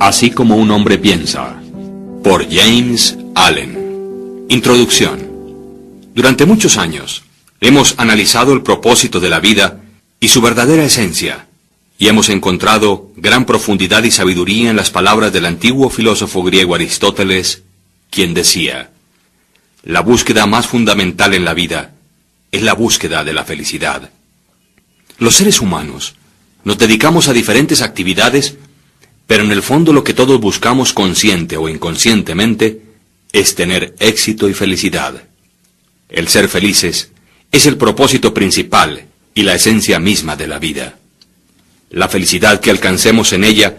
Así como un hombre piensa, por James Allen. Introducción. Durante muchos años hemos analizado el propósito de la vida y su verdadera esencia, y hemos encontrado gran profundidad y sabiduría en las palabras del antiguo filósofo griego Aristóteles, quien decía: la búsqueda más fundamental en la vida es la búsqueda de la felicidad. Los seres humanos nos dedicamos a diferentes actividades, pero en el fondo lo que todos buscamos consciente o inconscientemente es tener éxito y felicidad. El ser felices es el propósito principal y la esencia misma de la vida. La felicidad que alcancemos en ella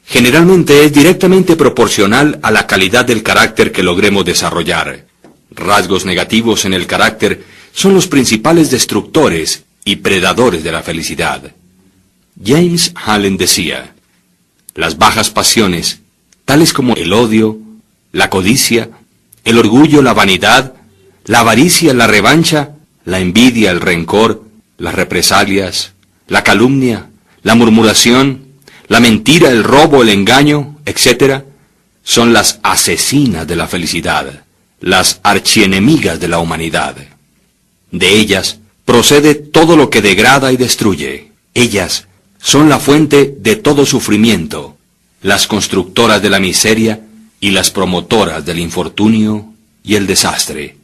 generalmente es directamente proporcional a la calidad del carácter que logremos desarrollar. Rasgos negativos en el carácter son los principales destructores y predadores de la felicidad. James Allen decía: las bajas pasiones, tales como el odio, la codicia, el orgullo, la vanidad, la avaricia, la revancha, la envidia, el rencor, las represalias, la calumnia, la murmuración, la mentira, el robo, el engaño, etc., son las asesinas de la felicidad, las archienemigas de la humanidad. De ellas procede todo lo que degrada y destruye. Ellas son la fuente de todo sufrimiento, las constructoras de la miseria y las promotoras del infortunio y el desastre.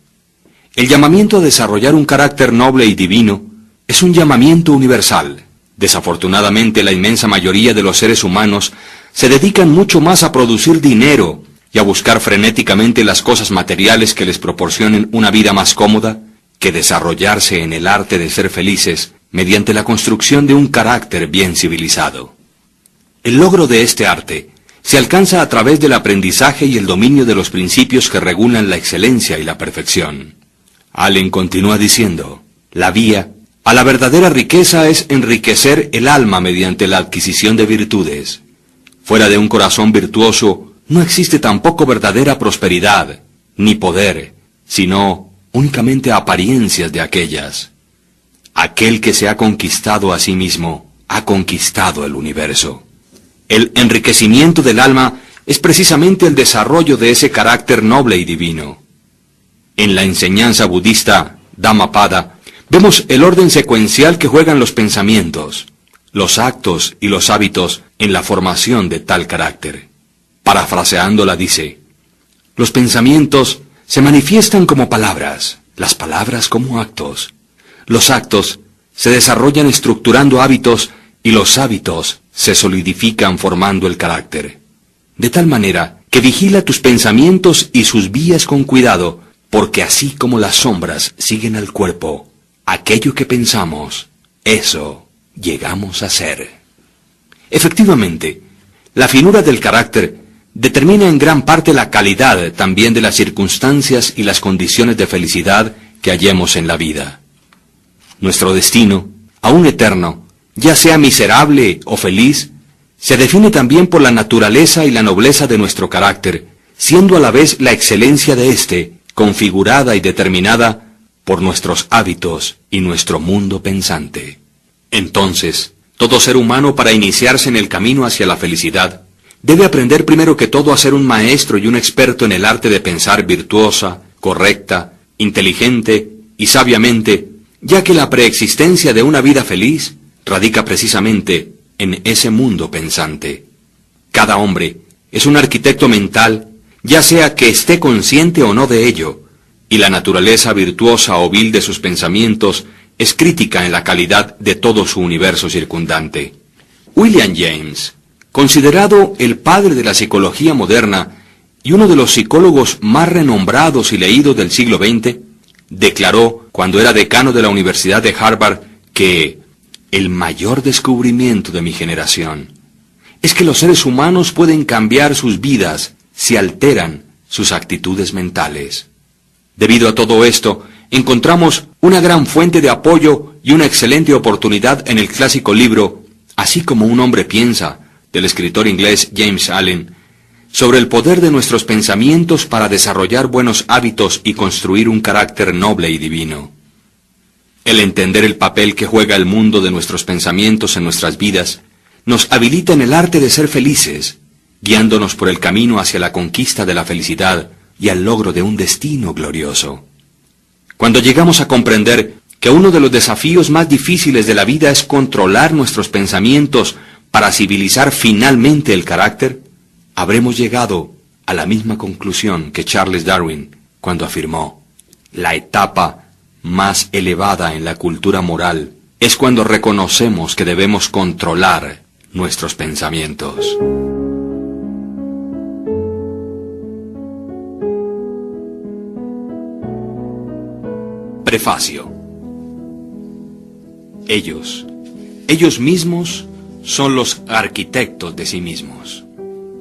El llamamiento a desarrollar un carácter noble y divino es un llamamiento universal. Desafortunadamente, la inmensa mayoría de los seres humanos se dedican mucho más a producir dinero y a buscar frenéticamente las cosas materiales que les proporcionen una vida más cómoda, que desarrollarse en el arte de ser felices mediante la construcción de un carácter bien civilizado. El logro de este arte se alcanza a través del aprendizaje y el dominio de los principios que regulan la excelencia y la perfección. Allen continúa diciendo: la vía a la verdadera riqueza es enriquecer el alma mediante la adquisición de virtudes. Fuera de un corazón virtuoso no existe tampoco verdadera prosperidad, ni poder, sino únicamente apariencias de aquellas. Aquel que se ha conquistado a sí mismo, ha conquistado el universo. El enriquecimiento del alma es precisamente el desarrollo de ese carácter noble y divino. En la enseñanza budista Dhammapada vemos el orden secuencial que juegan los pensamientos, los actos y los hábitos en la formación de tal carácter. Parafraseándola dice: los pensamientos se manifiestan como palabras, las palabras como actos. Los actos se desarrollan estructurando hábitos y los hábitos se solidifican formando el carácter. De tal manera que vigila tus pensamientos y sus vías con cuidado, porque así como las sombras siguen al cuerpo, aquello que pensamos, eso llegamos a ser. Efectivamente, la finura del carácter determina en gran parte la calidad también de las circunstancias y las condiciones de felicidad que hallemos en la vida. Nuestro destino, aún eterno, ya sea miserable o feliz, se define también por la naturaleza y la nobleza de nuestro carácter, siendo a la vez la excelencia de éste, configurada y determinada por nuestros hábitos y nuestro mundo pensante. Entonces, todo ser humano, para iniciarse en el camino hacia la felicidad, debe aprender primero que todo a ser un maestro y un experto en el arte de pensar virtuosa, correcta, inteligente y sabiamente, ya que la preexistencia de una vida feliz radica precisamente en ese mundo pensante. Cada hombre es un arquitecto mental, ya sea que esté consciente o no de ello, y la naturaleza virtuosa o vil de sus pensamientos es crítica en la calidad de todo su universo circundante. William James, considerado el padre de la psicología moderna y uno de los psicólogos más renombrados y leídos del siglo XX, declaró, cuando era decano de la Universidad de Harvard, que el mayor descubrimiento de mi generación es que los seres humanos pueden cambiar sus vidas si alteran sus actitudes mentales. Debido a todo esto, encontramos una gran fuente de apoyo y una excelente oportunidad en el clásico libro Así como un hombre piensa, del escritor inglés James Allen, sobre el poder de nuestros pensamientos para desarrollar buenos hábitos y construir un carácter noble y divino. El entender el papel que juega el mundo de nuestros pensamientos en nuestras vidas nos habilita en el arte de ser felices, guiándonos por el camino hacia la conquista de la felicidad y al logro de un destino glorioso. Cuando llegamos a comprender que uno de los desafíos más difíciles de la vida es controlar nuestros pensamientos para civilizar finalmente el carácter, habremos llegado a la misma conclusión que Charles Darwin cuando afirmó: la etapa más elevada en la cultura moral es cuando reconocemos que debemos controlar nuestros pensamientos. Prefacio. Ellos mismos son los arquitectos de sí mismos.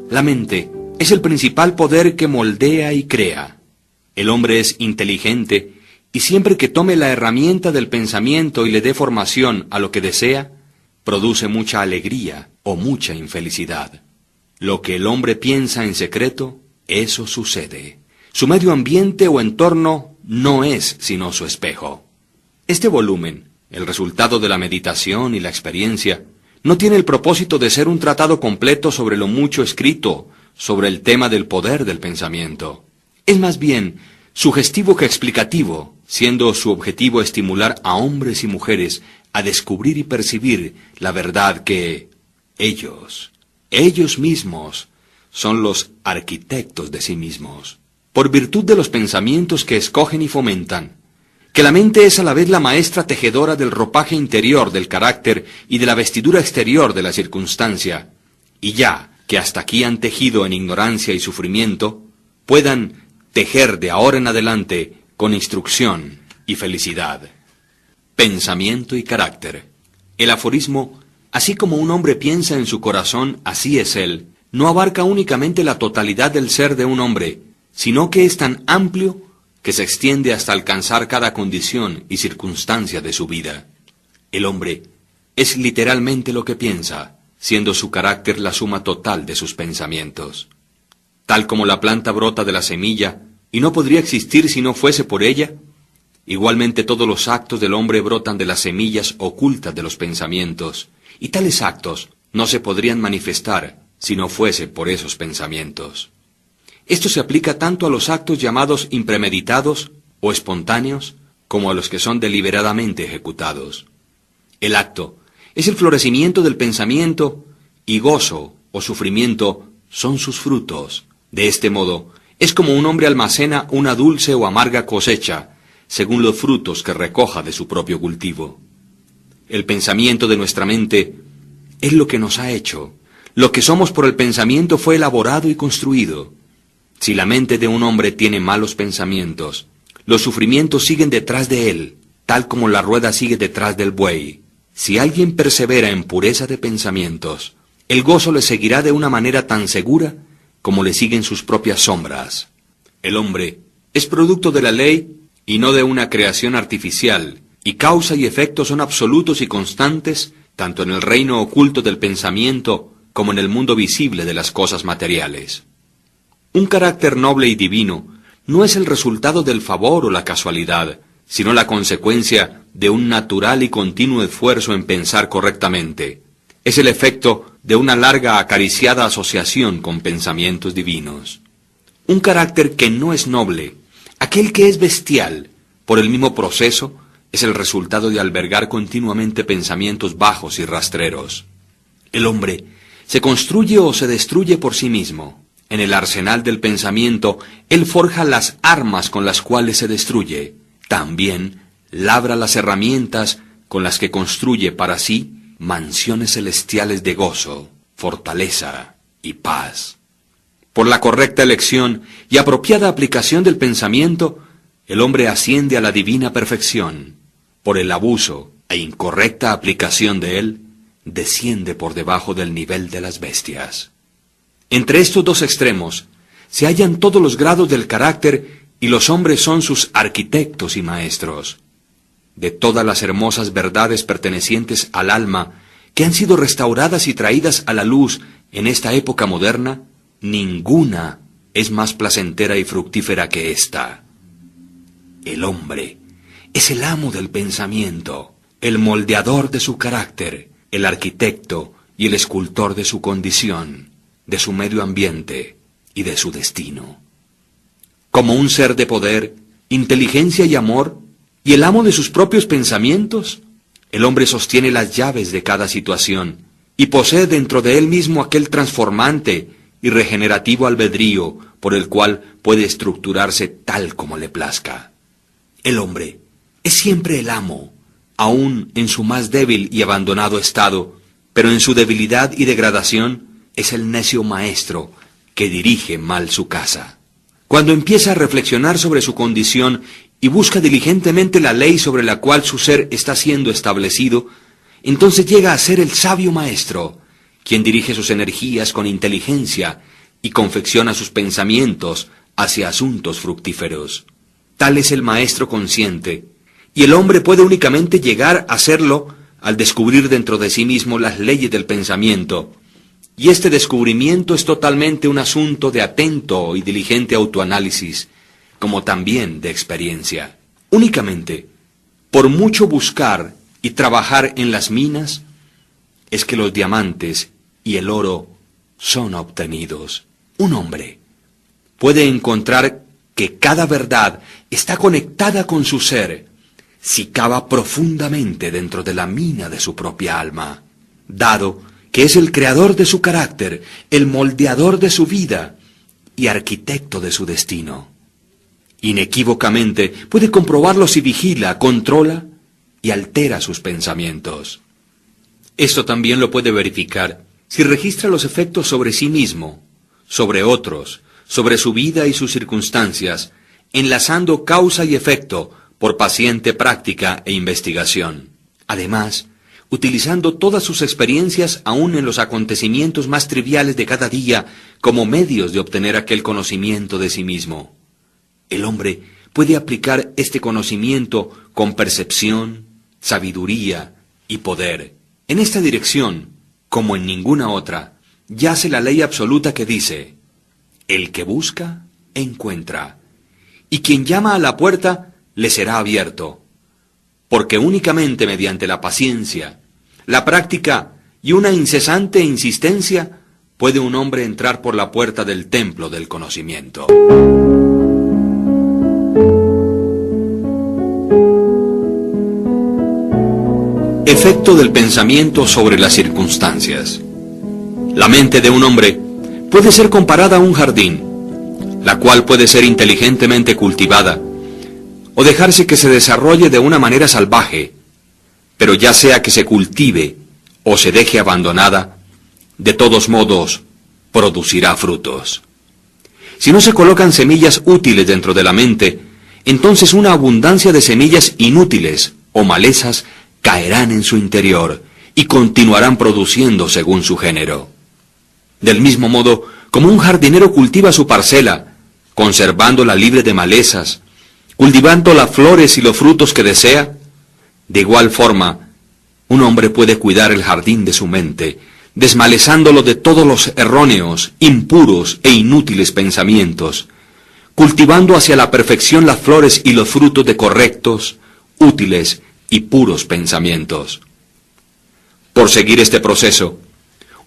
La mente es el principal poder que moldea y crea. El hombre es inteligente y siempre que tome la herramienta del pensamiento y le dé formación a lo que desea, produce mucha alegría o mucha infelicidad. Lo que el hombre piensa en secreto, eso sucede. Su medio ambiente o entorno no es sino su espejo. Este volumen, el resultado de la meditación y la experiencia, no tiene el propósito de ser un tratado completo sobre lo mucho escrito sobre el tema del poder del pensamiento. Es más bien sugestivo que explicativo, siendo su objetivo estimular a hombres y mujeres a descubrir y percibir la verdad que ellos mismos, son los arquitectos de sí mismos, por virtud de los pensamientos que escogen y fomentan, que la mente es a la vez la maestra tejedora del ropaje interior del carácter y de la vestidura exterior de la circunstancia, y ya que hasta aquí han tejido en ignorancia y sufrimiento, puedan tejer de ahora en adelante con instrucción y felicidad. Pensamiento y carácter. El aforismo, así como un hombre piensa en su corazón, así es él, no abarca únicamente la totalidad del ser de un hombre, sino que es tan amplio que se extiende hasta alcanzar cada condición y circunstancia de su vida. El hombre es literalmente lo que piensa, siendo su carácter la suma total de sus pensamientos. Tal como la planta brota de la semilla y no podría existir si no fuese por ella, igualmente todos los actos del hombre brotan de las semillas ocultas de los pensamientos, y tales actos no se podrían manifestar si no fuese por esos pensamientos. Esto se aplica tanto a los actos llamados impremeditados o espontáneos, como a los que son deliberadamente ejecutados. El acto es el florecimiento del pensamiento, y gozo o sufrimiento son sus frutos. De este modo, es como un hombre almacena una dulce o amarga cosecha, según los frutos que recoja de su propio cultivo. El pensamiento de nuestra mente es lo que nos ha hecho. Lo que somos por el pensamiento fue elaborado y construido. Si la mente de un hombre tiene malos pensamientos, los sufrimientos siguen detrás de él, tal como la rueda sigue detrás del buey. Si alguien persevera en pureza de pensamientos, el gozo le seguirá de una manera tan segura como le siguen sus propias sombras. El hombre es producto de la ley y no de una creación artificial, y causa y efecto son absolutos y constantes, tanto en el reino oculto del pensamiento como en el mundo visible de las cosas materiales. Un carácter noble y divino no es el resultado del favor o la casualidad, sino la consecuencia de un natural y continuo esfuerzo en pensar correctamente. Es el efecto de una larga acariciada asociación con pensamientos divinos. Un carácter que no es noble, aquel que es bestial, por el mismo proceso, es el resultado de albergar continuamente pensamientos bajos y rastreros. El hombre se construye o se destruye por sí mismo. En el arsenal del pensamiento, él forja las armas con las cuales se destruye. También labra las herramientas con las que construye para sí mansiones celestiales de gozo, fortaleza y paz. Por la correcta elección y apropiada aplicación del pensamiento, el hombre asciende a la divina perfección. Por el abuso e incorrecta aplicación de él, desciende por debajo del nivel de las bestias. Entre estos dos extremos se hallan todos los grados del carácter y los hombres son sus arquitectos y maestros. De todas las hermosas verdades pertenecientes al alma que han sido restauradas y traídas a la luz en esta época moderna, ninguna es más placentera y fructífera que esta. El hombre es el amo del pensamiento, el moldeador de su carácter, el arquitecto y el escultor de su condición. de su medio ambiente y de su destino. Como un ser de poder, inteligencia y amor, y el amo de sus propios pensamientos, el hombre sostiene las llaves de cada situación y posee dentro de él mismo aquel transformante y regenerativo albedrío por el cual puede estructurarse tal como le plazca. El hombre es siempre el amo, aun en su más débil y abandonado estado, pero en su debilidad y degradación es el necio maestro que dirige mal su casa. Cuando empieza a reflexionar sobre su condición y busca diligentemente la ley sobre la cual su ser está siendo establecido, entonces llega a ser el sabio maestro, quien dirige sus energías con inteligencia y confecciona sus pensamientos hacia asuntos fructíferos. Tal es el maestro consciente, y el hombre puede únicamente llegar a serlo al descubrir dentro de sí mismo las leyes del pensamiento, y este descubrimiento es totalmente un asunto de atento y diligente autoanálisis, como también de experiencia. Únicamente, por mucho buscar y trabajar en las minas, es que los diamantes y el oro son obtenidos. Un hombre puede encontrar que cada verdad está conectada con su ser si cava profundamente dentro de la mina de su propia alma, dado que es el creador de su carácter, el moldeador de su vida y arquitecto de su destino. Inequívocamente puede comprobarlo si vigila, controla y altera sus pensamientos. Esto también lo puede verificar si registra los efectos sobre sí mismo, sobre otros, sobre su vida y sus circunstancias, enlazando causa y efecto por paciente práctica e investigación. Además, utilizando todas sus experiencias aún en los acontecimientos más triviales de cada día como medios de obtener aquel conocimiento de sí mismo. El hombre puede aplicar este conocimiento con percepción, sabiduría y poder. En esta dirección, como en ninguna otra, yace la ley absoluta que dice: el que busca, encuentra, y quien llama a la puerta, le será abierto. Porque únicamente mediante la paciencia, la práctica y una incesante insistencia puede un hombre entrar por la puerta del templo del conocimiento. Efecto del pensamiento sobre las circunstancias. La mente de un hombre puede ser comparada a un jardín, la cual puede ser inteligentemente cultivada, o dejarse que se desarrolle de una manera salvaje, pero ya sea que se cultive o se deje abandonada, de todos modos producirá frutos. Si no se colocan semillas útiles dentro de la mente, entonces una abundancia de semillas inútiles o malezas caerán en su interior y continuarán produciendo según su género. Del mismo modo, como un jardinero cultiva su parcela, conservándola libre de malezas, cultivando las flores y los frutos que desea, de igual forma, un hombre puede cuidar el jardín de su mente, desmalezándolo de todos los erróneos, impuros e inútiles pensamientos, cultivando hacia la perfección las flores y los frutos de correctos, útiles y puros pensamientos. Por seguir este proceso,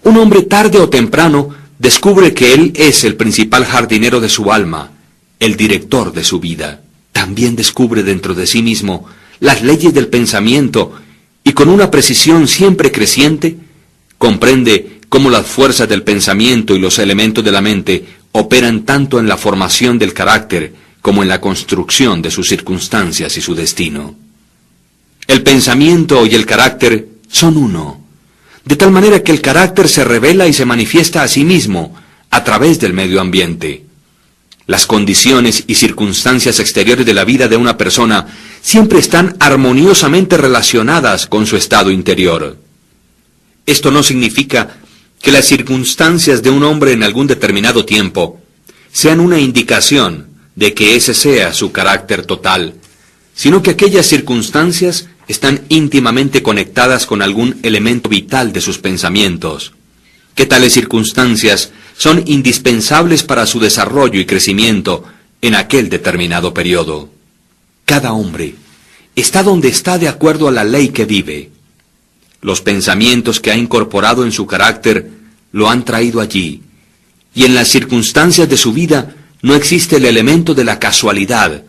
un hombre tarde o temprano descubre que él es el principal jardinero de su alma, el director de su vida. También descubre dentro de sí mismo las leyes del pensamiento y con una precisión siempre creciente, comprende cómo las fuerzas del pensamiento y los elementos de la mente operan tanto en la formación del carácter como en la construcción de sus circunstancias y su destino. El pensamiento y el carácter son uno, de tal manera que el carácter se revela y se manifiesta a sí mismo a través del medio ambiente. Las condiciones y circunstancias exteriores de la vida de una persona siempre están armoniosamente relacionadas con su estado interior. Esto no significa que las circunstancias de un hombre en algún determinado tiempo sean una indicación de que ese sea su carácter total, sino que aquellas circunstancias están íntimamente conectadas con algún elemento vital de sus pensamientos, que tales circunstancias son indispensables para su desarrollo y crecimiento en aquel determinado periodo. Cada hombre está donde está de acuerdo a la ley que vive. Los pensamientos que ha incorporado en su carácter lo han traído allí, y en las circunstancias de su vida no existe el elemento de la casualidad,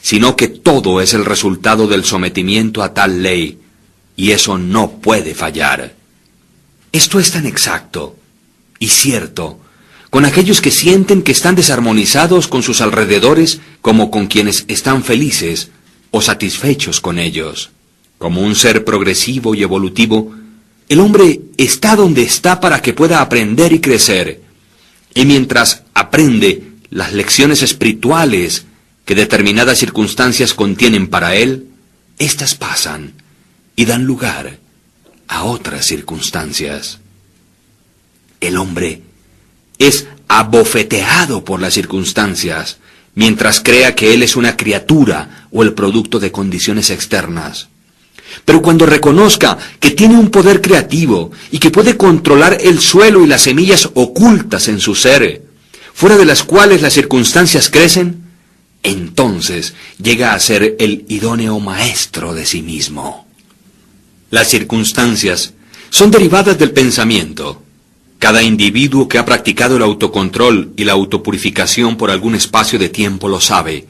sino que todo es el resultado del sometimiento a tal ley, y eso no puede fallar. Esto es tan exacto y cierto con aquellos que sienten que están desarmonizados con sus alrededores como con quienes están felices o satisfechos con ellos. Como un ser progresivo y evolutivo, el hombre está donde está para que pueda aprender y crecer, y mientras aprende las lecciones espirituales que determinadas circunstancias contienen para él, éstas pasan y dan lugar a otras circunstancias. El hombre es abofeteado por las circunstancias, mientras crea que él es una criatura o el producto de condiciones externas. Pero cuando reconozca que tiene un poder creativo y que puede controlar el suelo y las semillas ocultas en su ser, fuera de las cuales las circunstancias crecen, entonces llega a ser el idóneo maestro de sí mismo. Las circunstancias son derivadas del pensamiento. Cada individuo que ha practicado el autocontrol y la autopurificación por algún espacio de tiempo lo sabe,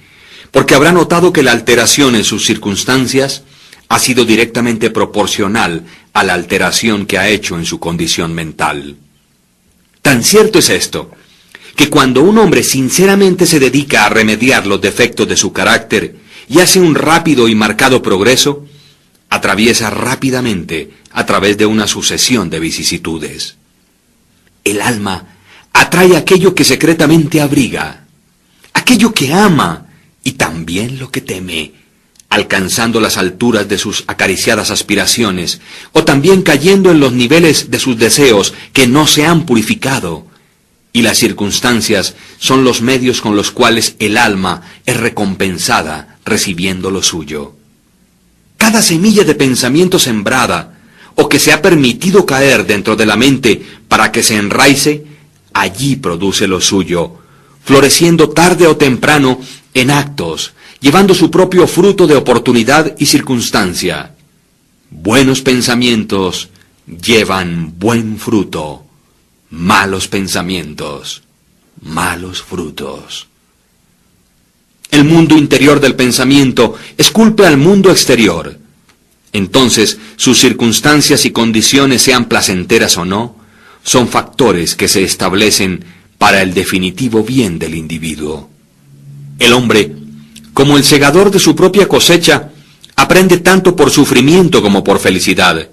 porque habrá notado que la alteración en sus circunstancias ha sido directamente proporcional a la alteración que ha hecho en su condición mental. Tan cierto es esto, que cuando un hombre sinceramente se dedica a remediar los defectos de su carácter y hace un rápido y marcado progreso, atraviesa rápidamente a través de una sucesión de vicisitudes. El alma atrae aquello que secretamente abriga, aquello que ama y también lo que teme, alcanzando las alturas de sus acariciadas aspiraciones, o también cayendo en los niveles de sus deseos que no se han purificado, y las circunstancias son los medios con los cuales el alma es recompensada recibiendo lo suyo. Cada semilla de pensamiento sembrada, o que se ha permitido caer dentro de la mente para que se enraice, allí produce lo suyo, floreciendo tarde o temprano en actos, llevando su propio fruto de oportunidad y circunstancia. Buenos pensamientos llevan buen fruto, malos pensamientos, malos frutos. El mundo interior del pensamiento esculpe al mundo exterior. Entonces, sus circunstancias y condiciones, sean placenteras o no, son factores que se establecen para el definitivo bien del individuo. El hombre, como el segador de su propia cosecha, aprende tanto por sufrimiento como por felicidad,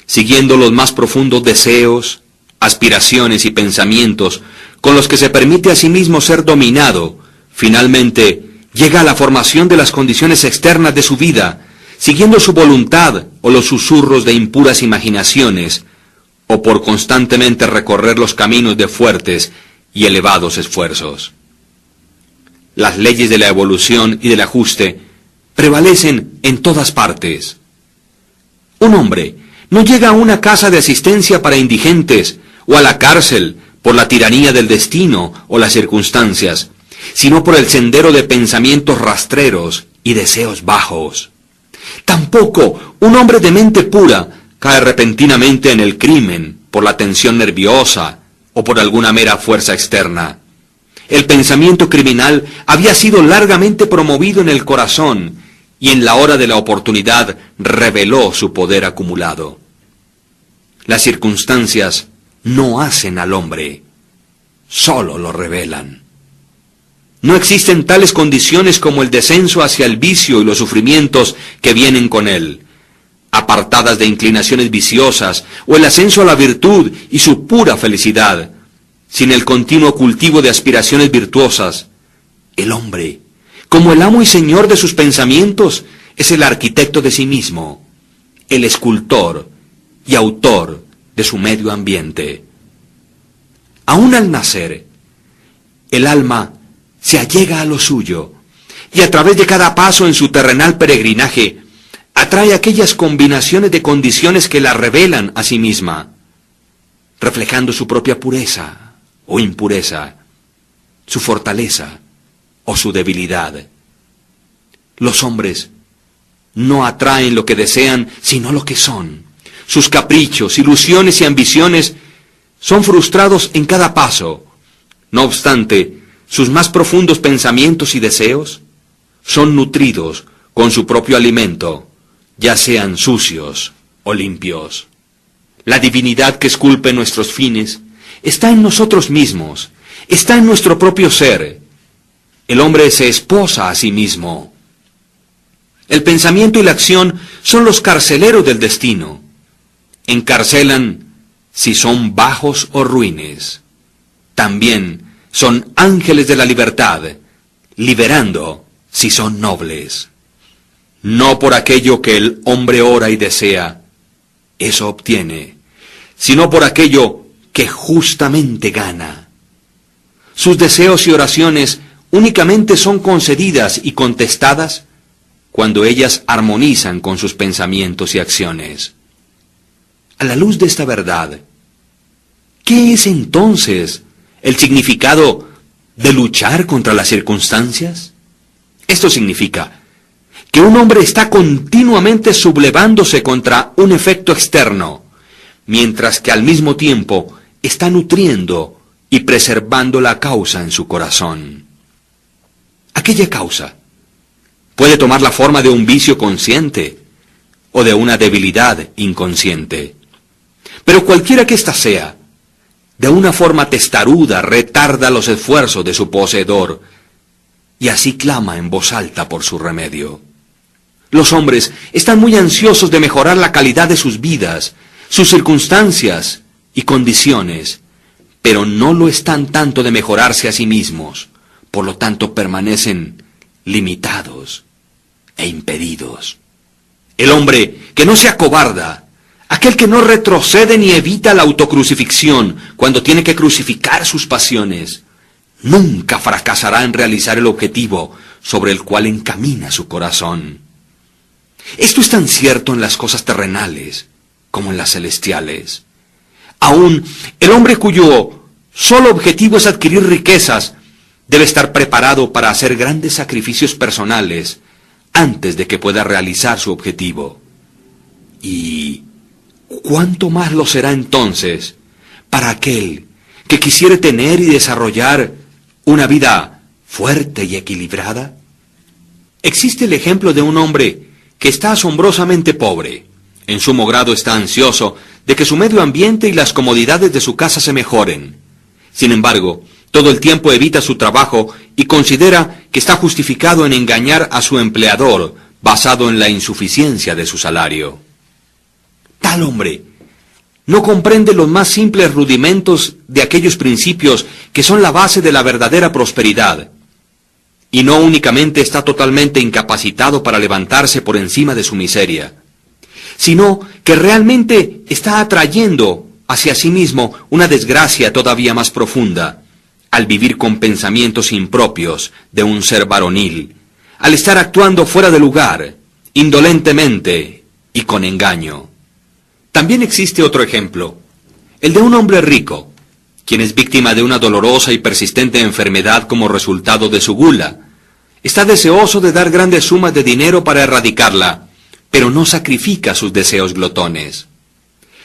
siguiendo los más profundos deseos, aspiraciones y pensamientos con los que se permite a sí mismo ser dominado. Finalmente, llega a la formación de las condiciones externas de su vida, siguiendo su voluntad o los susurros de impuras imaginaciones, o por constantemente recorrer los caminos de fuertes y elevados esfuerzos. Las leyes de la evolución y del ajuste prevalecen en todas partes. Un hombre no llega a una casa de asistencia para indigentes o a la cárcel por la tiranía del destino o las circunstancias, sino por el sendero de pensamientos rastreros y deseos bajos. Tampoco un hombre de mente pura cae repentinamente en el crimen por la tensión nerviosa o por alguna mera fuerza externa. El pensamiento criminal había sido largamente promovido en el corazón y en la hora de la oportunidad reveló su poder acumulado. Las circunstancias no hacen al hombre, solo lo revelan. No existen tales condiciones como el descenso hacia el vicio y los sufrimientos que vienen con él, apartadas de inclinaciones viciosas, o el ascenso a la virtud y su pura felicidad, sin el continuo cultivo de aspiraciones virtuosas. El hombre, como el amo y señor de sus pensamientos, es el arquitecto de sí mismo, el escultor y autor de su medio ambiente. Aún al nacer, el alma se allega a lo suyo, y a través de cada paso en su terrenal peregrinaje, atrae aquellas combinaciones de condiciones que la revelan a sí misma, reflejando su propia pureza o impureza, su fortaleza o su debilidad. Los hombres no atraen lo que desean, sino lo que son. Sus caprichos, ilusiones y ambiciones son frustrados en cada paso, No obstante, sus más profundos pensamientos y deseos son nutridos con su propio alimento, ya sean sucios o limpios. La divinidad que esculpe nuestros fines está en nosotros mismos, está en nuestro propio ser. El hombre se esposa a sí mismo. El pensamiento y la acción son los carceleros del destino. Encarcelan si son bajos o ruines. También son ángeles de la libertad, liberando si son nobles. No por aquello que el hombre ora y desea, eso obtiene, sino por aquello que justamente gana. Sus deseos y oraciones únicamente son concedidas y contestadas cuando ellas armonizan con sus pensamientos y acciones. A la luz de esta verdad, ¿qué es entonces el significado de luchar contra las circunstancias? Esto significa que un hombre está continuamente sublevándose contra un efecto externo, mientras que al mismo tiempo está nutriendo y preservando la causa en su corazón. Aquella causa puede tomar la forma de un vicio consciente o de una debilidad inconsciente. Pero cualquiera que ésta sea, de una forma testaruda retarda los esfuerzos de su poseedor y así clama en voz alta por su remedio. Los hombres están muy ansiosos de mejorar la calidad de sus vidas, sus circunstancias y condiciones, pero no lo están tanto de mejorarse a sí mismos, por lo tanto permanecen limitados e impedidos. El hombre que no se acobarda, aquel que no retrocede ni evita la autocrucifixión cuando tiene que crucificar sus pasiones, nunca fracasará en realizar el objetivo sobre el cual encamina su corazón. Esto es tan cierto en las cosas terrenales como en las celestiales. Aún el hombre cuyo solo objetivo es adquirir riquezas debe estar preparado para hacer grandes sacrificios personales antes de que pueda realizar su objetivo. Y ¿cuánto más lo será entonces para aquel que quisiere tener y desarrollar una vida fuerte y equilibrada? Existe el ejemplo de un hombre que está asombrosamente pobre. En sumo grado está ansioso de que su medio ambiente y las comodidades de su casa se mejoren. Sin embargo, todo el tiempo evita su trabajo y considera que está justificado en engañar a su empleador basado en la insuficiencia de su salario. Tal hombre no comprende los más simples rudimentos de aquellos principios que son la base de la verdadera prosperidad, y no únicamente está totalmente incapacitado para levantarse por encima de su miseria, sino que realmente está atrayendo hacia sí mismo una desgracia todavía más profunda, al vivir con pensamientos impropios de un ser varonil, al estar actuando fuera de lugar, indolentemente y con engaño. También existe otro ejemplo, el de un hombre rico, quien es víctima de una dolorosa y persistente enfermedad como resultado de su gula. Está deseoso de dar grandes sumas de dinero para erradicarla, pero no sacrifica sus deseos glotones.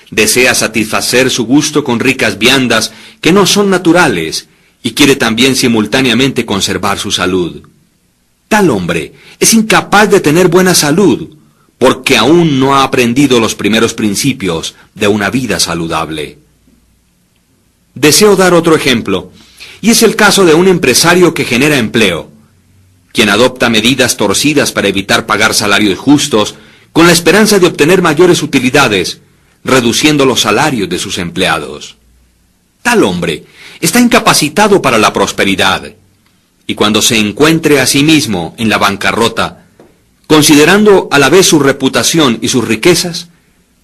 Desea satisfacer su gusto con ricas viandas que no son naturales y quiere también simultáneamente conservar su salud. Tal hombre es incapaz de tener buena salud porque aún no ha aprendido los primeros principios de una vida saludable. Deseo dar otro ejemplo, y es el caso de un empresario que genera empleo, quien adopta medidas torcidas para evitar pagar salarios justos con la esperanza de obtener mayores utilidades, reduciendo los salarios de sus empleados. Tal hombre está incapacitado para la prosperidad, y cuando se encuentre a sí mismo en la bancarrota, considerando a la vez su reputación y sus riquezas,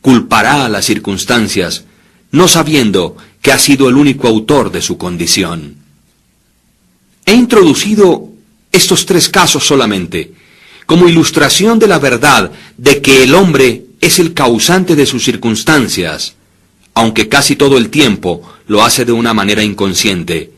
culpará a las circunstancias, no sabiendo que ha sido el único autor de su condición. He introducido estos tres casos solamente, como ilustración de la verdad de que el hombre es el causante de sus circunstancias, aunque casi todo el tiempo lo hace de una manera inconsciente,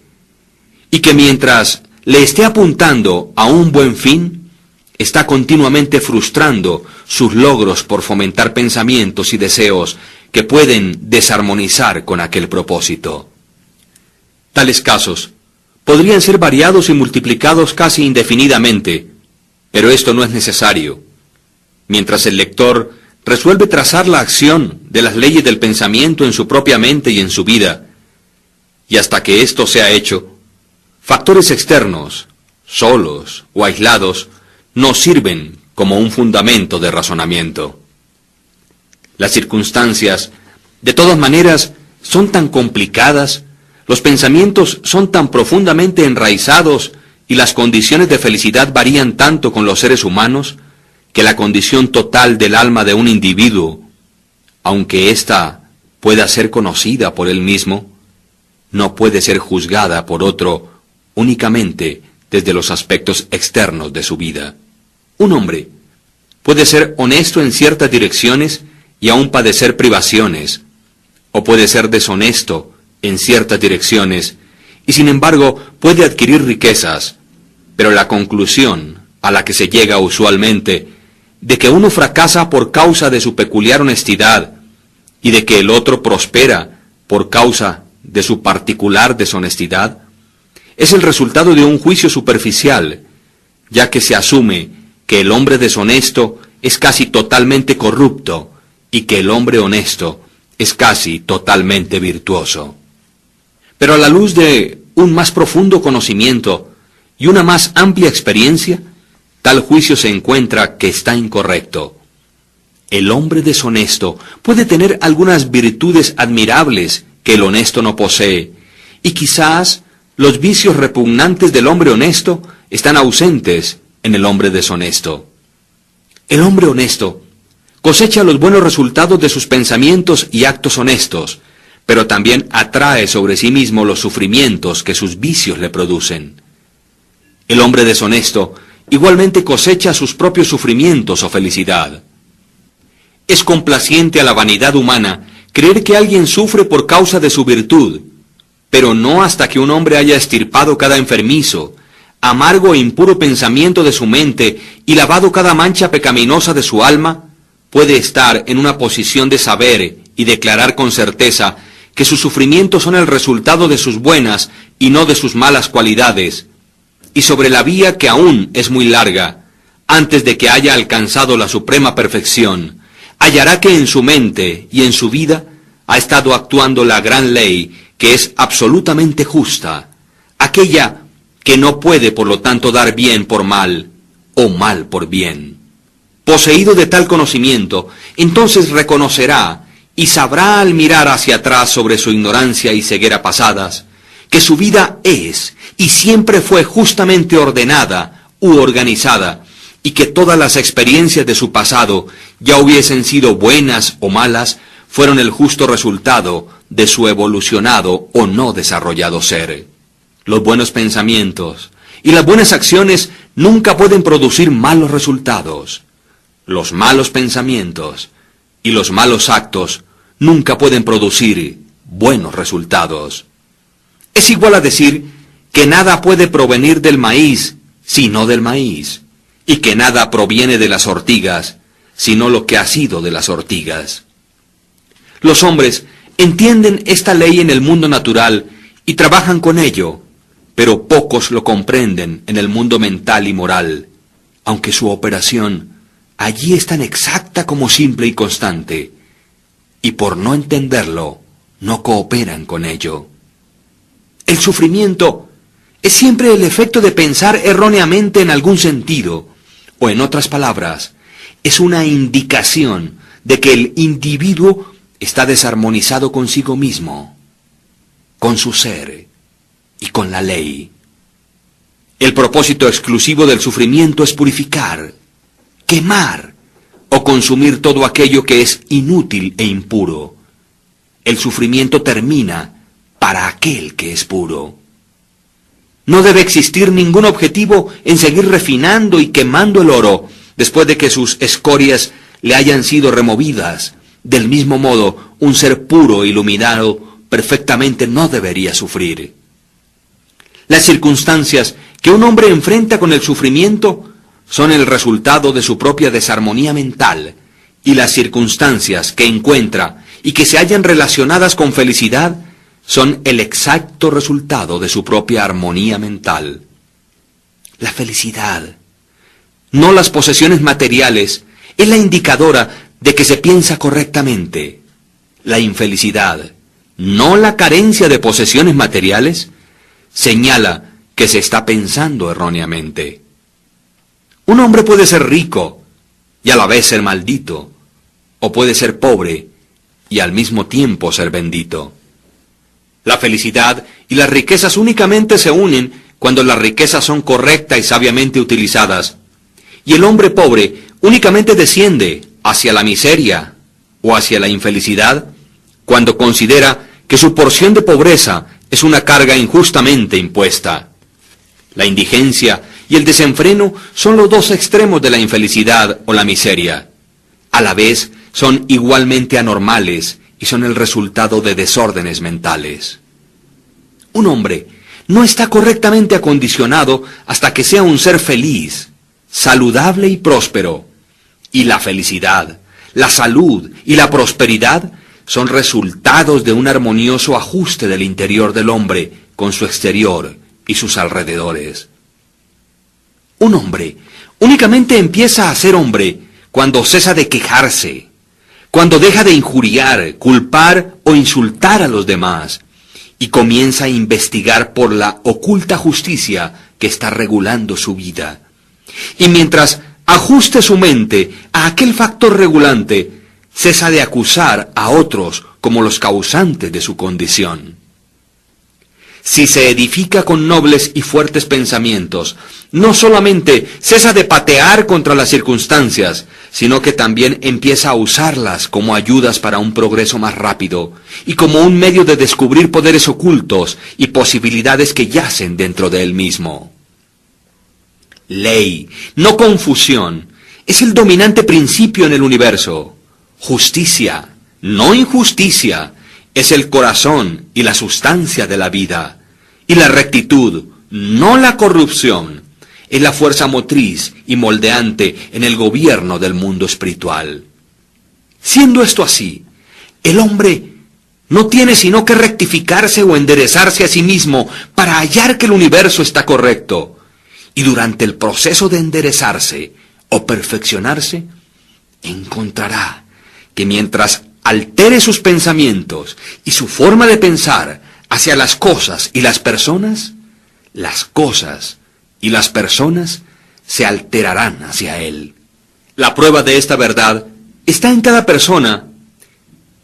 y que mientras le esté apuntando a un buen fin, está continuamente frustrando sus logros por fomentar pensamientos y deseos que pueden desarmonizar con aquel propósito. Tales casos podrían ser variados y multiplicados casi indefinidamente, pero esto no es necesario. Mientras el lector resuelve trazar la acción de las leyes del pensamiento en su propia mente y en su vida, y hasta que esto sea hecho, factores externos, solos o aislados, no sirven como un fundamento de razonamiento. Las circunstancias, de todas maneras, son tan complicadas, los pensamientos son tan profundamente enraizados y las condiciones de felicidad varían tanto con los seres humanos, que la condición total del alma de un individuo, aunque ésta pueda ser conocida por él mismo, no puede ser juzgada por otro únicamente desde los aspectos externos de su vida. Un hombre puede ser honesto en ciertas direcciones y aún padecer privaciones, o puede ser deshonesto en ciertas direcciones y sin embargo puede adquirir riquezas, pero la conclusión a la que se llega usualmente de que uno fracasa por causa de su peculiar honestidad y de que el otro prospera por causa de su particular deshonestidad, es el resultado de un juicio superficial, ya que se asume que el hombre deshonesto es casi totalmente corrupto y que el hombre honesto es casi totalmente virtuoso. Pero a la luz de un más profundo conocimiento y una más amplia experiencia, tal juicio se encuentra que está incorrecto. El hombre deshonesto puede tener algunas virtudes admirables que el honesto no posee, y quizás los vicios repugnantes del hombre honesto están ausentes en el hombre deshonesto. El hombre honesto cosecha los buenos resultados de sus pensamientos y actos honestos, pero también atrae sobre sí mismo los sufrimientos que sus vicios le producen. El hombre deshonesto igualmente cosecha sus propios sufrimientos o felicidad. Es complaciente a la vanidad humana creer que alguien sufre por causa de su virtud, pero no hasta que un hombre haya extirpado cada enfermizo, amargo e impuro pensamiento de su mente y lavado cada mancha pecaminosa de su alma, puede estar en una posición de saber y declarar con certeza que sus sufrimientos son el resultado de sus buenas y no de sus malas cualidades, y sobre la vía que aún es muy larga, antes de que haya alcanzado la suprema perfección, hallará que en su mente y en su vida ha estado actuando la gran ley que es absolutamente justa, aquella que no puede por lo tanto dar bien por mal o mal por bien. Poseído de tal conocimiento, entonces reconocerá y sabrá al mirar hacia atrás sobre su ignorancia y ceguera pasadas, que su vida es y siempre fue justamente ordenada u organizada, y que todas las experiencias de su pasado, ya hubiesen sido buenas o malas, fueron el justo resultado de su evolucionado o no desarrollado ser. Los buenos pensamientos y las buenas acciones nunca pueden producir malos resultados. Los malos pensamientos y los malos actos nunca pueden producir buenos resultados. Es igual a decir que nada puede provenir del maíz sino del maíz, y que nada proviene de las ortigas sino lo que ha sido de las ortigas. Los hombres entienden esta ley en el mundo natural y trabajan con ello, pero pocos lo comprenden en el mundo mental y moral, aunque su operación allí es tan exacta como simple y constante, y por no entenderlo, no cooperan con ello. El sufrimiento es siempre el efecto de pensar erróneamente en algún sentido, o en otras palabras, es una indicación de que el individuo está desarmonizado consigo mismo, con su ser y con la ley. El propósito exclusivo del sufrimiento es purificar, quemar o consumir todo aquello que es inútil e impuro. El sufrimiento termina para aquel que es puro. No debe existir ningún objetivo en seguir refinando y quemando el oro después de que sus escorias le hayan sido removidas. Del mismo modo, un ser puro e iluminado perfectamente no debería sufrir. Las circunstancias que un hombre enfrenta con el sufrimiento son el resultado de su propia desarmonía mental, y las circunstancias que encuentra y que se hallan relacionadas con felicidad son el exacto resultado de su propia armonía mental. La felicidad, no las posesiones materiales, es la indicadora de que se piensa correctamente. La infelicidad, no la carencia de posesiones materiales, señala que se está pensando erróneamente. Un hombre puede ser rico y a la vez ser maldito, o puede ser pobre y al mismo tiempo ser bendito. La felicidad y las riquezas únicamente se unen cuando las riquezas son correctas y sabiamente utilizadas, y el hombre pobre únicamente desciende hacia la miseria o hacia la infelicidad cuando considera que su porción de pobreza es una carga injustamente impuesta. La indigencia y el desenfreno son los dos extremos de la infelicidad o la miseria. A la vez son igualmente anormales y son el resultado de desórdenes mentales. Un hombre no está correctamente acondicionado hasta que sea un ser feliz, saludable y próspero. Y la felicidad, la salud y la prosperidad son resultados de un armonioso ajuste del interior del hombre con su exterior y sus alrededores. Un hombre únicamente empieza a ser hombre cuando cesa de quejarse, cuando deja de injuriar, culpar o insultar a los demás, y comienza a investigar por la oculta justicia que está regulando su vida. Y mientras ajuste su mente a aquel factor regulante, cesa de acusar a otros como los causantes de su condición. Si se edifica con nobles y fuertes pensamientos, no solamente cesa de patear contra las circunstancias, sino que también empieza a usarlas como ayudas para un progreso más rápido y como un medio de descubrir poderes ocultos y posibilidades que yacen dentro de él mismo. Ley, no confusión, es el dominante principio en el universo. Justicia, no injusticia, es el corazón y la sustancia de la vida. Y la rectitud, no la corrupción, es la fuerza motriz y moldeante en el gobierno del mundo espiritual. Siendo esto así, el hombre no tiene sino que rectificarse o enderezarse a sí mismo para hallar que el universo está correcto. Y durante el proceso de enderezarse o perfeccionarse, encontrará que mientras altere sus pensamientos y su forma de pensar hacia las cosas y las personas y las personas se alterarán hacia él. La prueba de esta verdad está en cada persona,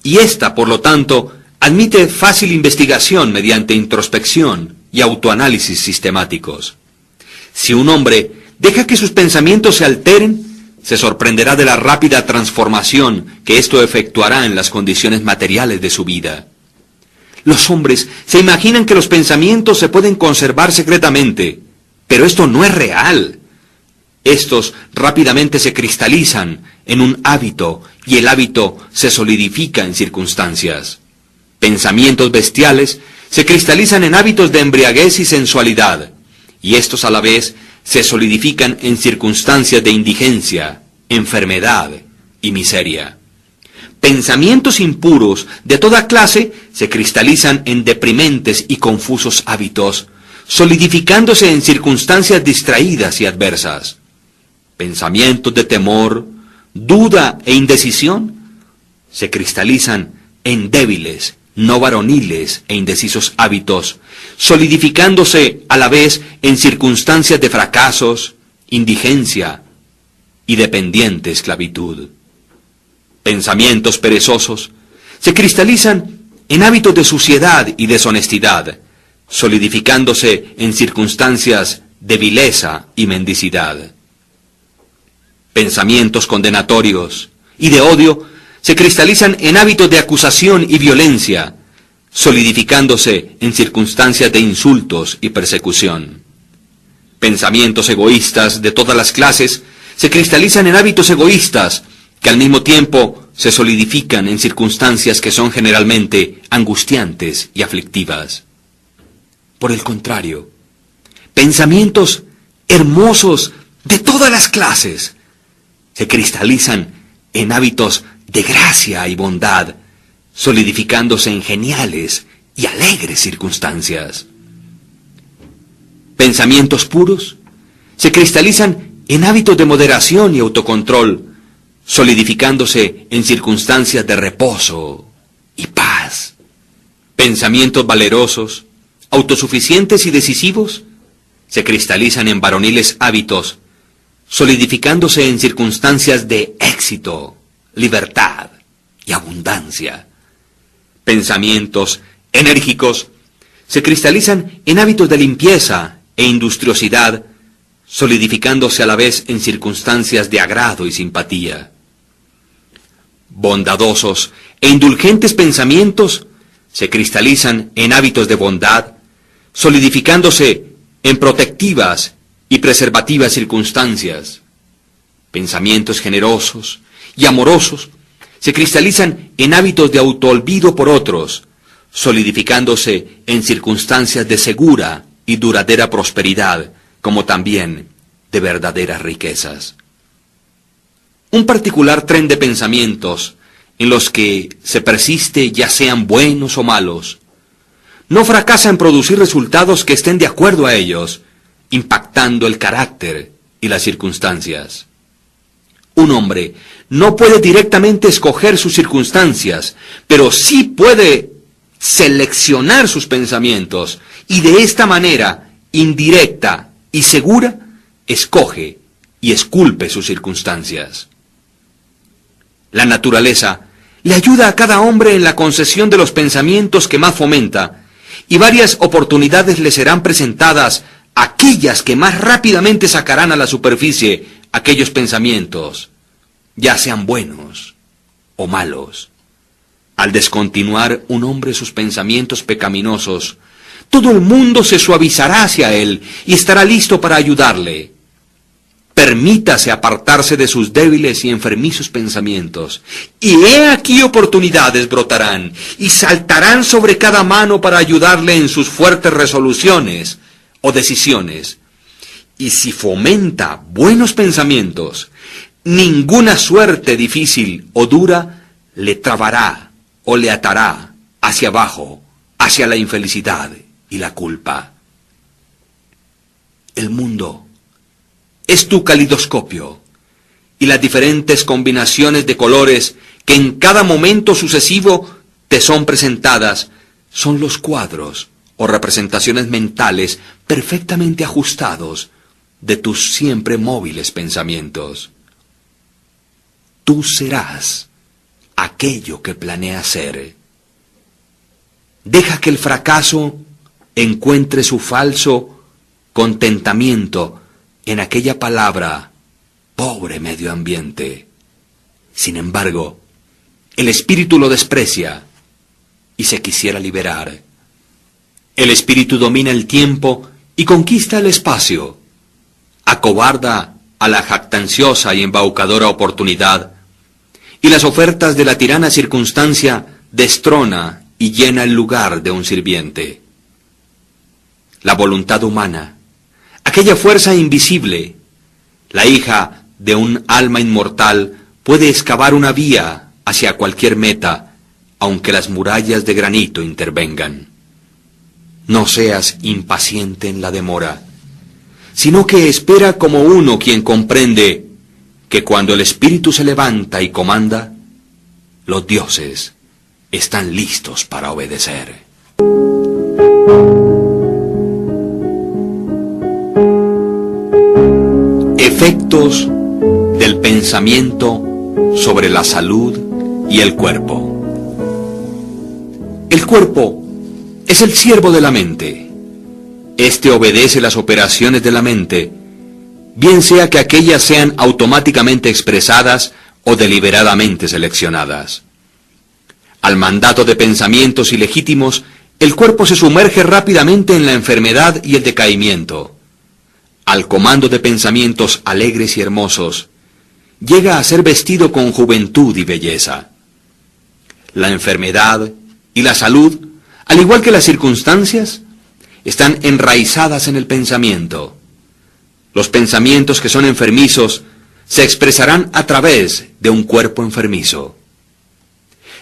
y ésta, por lo tanto, admite fácil investigación mediante introspección y autoanálisis sistemáticos. Si un hombre deja que sus pensamientos se alteren, se sorprenderá de la rápida transformación que esto efectuará en las condiciones materiales de su vida. Los hombres se imaginan que los pensamientos se pueden conservar secretamente, pero esto no es real. Estos rápidamente se cristalizan en un hábito y el hábito se solidifica en circunstancias. Pensamientos bestiales se cristalizan en hábitos de embriaguez y sensualidad, y estos a la vez se solidifican en circunstancias de indigencia, enfermedad y miseria. Pensamientos impuros de toda clase se cristalizan en deprimentes y confusos hábitos, solidificándose en circunstancias distraídas y adversas. Pensamientos de temor, duda e indecisión se cristalizan en débiles, no varoniles e indecisos hábitos, solidificándose a la vez en circunstancias de fracasos, indigencia y dependiente esclavitud. Pensamientos perezosos se cristalizan en hábitos de suciedad y deshonestidad, solidificándose en circunstancias de vileza y mendicidad. Pensamientos condenatorios y de odio se cristalizan en hábitos de acusación y violencia, solidificándose en circunstancias de insultos y persecución. Pensamientos egoístas de todas las clases se cristalizan en hábitos egoístas, que al mismo tiempo se solidifican en circunstancias que son generalmente angustiantes y aflictivas. Por el contrario, pensamientos hermosos de todas las clases se cristalizan en hábitos de gracia y bondad, solidificándose en geniales y alegres circunstancias. Pensamientos puros se cristalizan en hábitos de moderación y autocontrol, solidificándose en circunstancias de reposo y paz. Pensamientos valerosos, autosuficientes y decisivos se cristalizan en varoniles hábitos, solidificándose en circunstancias de éxito, libertad y abundancia. Pensamientos enérgicos se cristalizan en hábitos de limpieza e industriosidad, solidificándose a la vez en circunstancias de agrado y simpatía. Bondadosos e indulgentes pensamientos se cristalizan en hábitos de bondad, solidificándose en protectivas y preservativas circunstancias. Pensamientos generosos y amorosos se cristalizan en hábitos de autoolvido por otros, solidificándose en circunstancias de segura y duradera prosperidad, como también de verdaderas riquezas. Un particular tren de pensamientos en los que se persiste, ya sean buenos o malos, no fracasa en producir resultados que estén de acuerdo a ellos, impactando el carácter y las circunstancias. Un hombre no puede directamente escoger sus circunstancias, pero sí puede seleccionar sus pensamientos y de esta manera, indirecta y segura, escoge y esculpe sus circunstancias. La naturaleza le ayuda a cada hombre en la concesión de los pensamientos que más fomenta, y varias oportunidades le serán presentadas, aquellas que más rápidamente sacarán a la superficie aquellos pensamientos, ya sean buenos o malos. Al descontinuar un hombre sus pensamientos pecaminosos, todo el mundo se suavizará hacia él y estará listo para ayudarle. Permítase apartarse de sus débiles y enfermizos pensamientos, y he aquí oportunidades brotarán y saltarán sobre cada mano para ayudarle en sus fuertes resoluciones o decisiones. Y si fomenta buenos pensamientos, ninguna suerte difícil o dura le trabará o le atará hacia abajo, hacia la infelicidad y la culpa. El mundo es tu calidoscopio, y las diferentes combinaciones de colores que en cada momento sucesivo te son presentadas son los cuadros o representaciones mentales perfectamente ajustados de tus siempre móviles pensamientos. Tú serás aquello que planeas ser. Deja que el fracaso encuentre su falso contentamiento en aquella palabra, pobre medio ambiente. Sin embargo, el espíritu lo desprecia y se quisiera liberar. El espíritu domina el tiempo y conquista el espacio. Acobarda a la jactanciosa y embaucadora oportunidad, y las ofertas de la tirana circunstancia destrona y llena el lugar de un sirviente. La voluntad humana, aquella fuerza invisible, la hija de un alma inmortal, puede excavar una vía hacia cualquier meta, aunque las murallas de granito intervengan. No seas impaciente en la demora, sino que espera como uno quien comprende que cuando el espíritu se levanta y comanda, los dioses están listos para obedecer. Efectos del pensamiento sobre la salud y el cuerpo. El cuerpo es el siervo de la mente. Este obedece las operaciones de la mente, bien sea que aquellas sean automáticamente expresadas o deliberadamente seleccionadas. Al mandato de pensamientos ilegítimos, el cuerpo se sumerge rápidamente en la enfermedad y el decaimiento. Al comando de pensamientos alegres y hermosos, llega a ser vestido con juventud y belleza. La enfermedad y la salud, al igual que las circunstancias, están enraizadas en el pensamiento. Los pensamientos que son enfermizos se expresarán a través de un cuerpo enfermizo.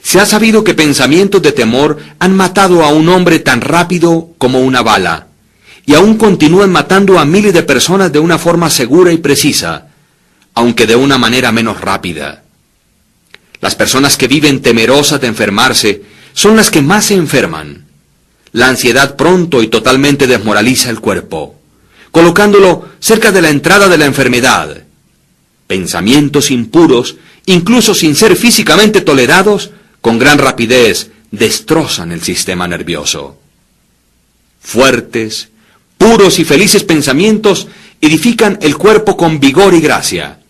Se ha sabido que pensamientos de temor han matado a un hombre tan rápido como una bala, y aún continúan matando a miles de personas de una forma segura y precisa, aunque de una manera menos rápida. Las personas que viven temerosas de enfermarse son las que más se enferman. La ansiedad pronto y totalmente desmoraliza el cuerpo, colocándolo cerca de la entrada de la enfermedad. Pensamientos impuros, incluso sin ser físicamente tolerados, con gran rapidez destrozan el sistema nervioso. Fuertes, puros y felices pensamientos edifican el cuerpo con vigor y gracia.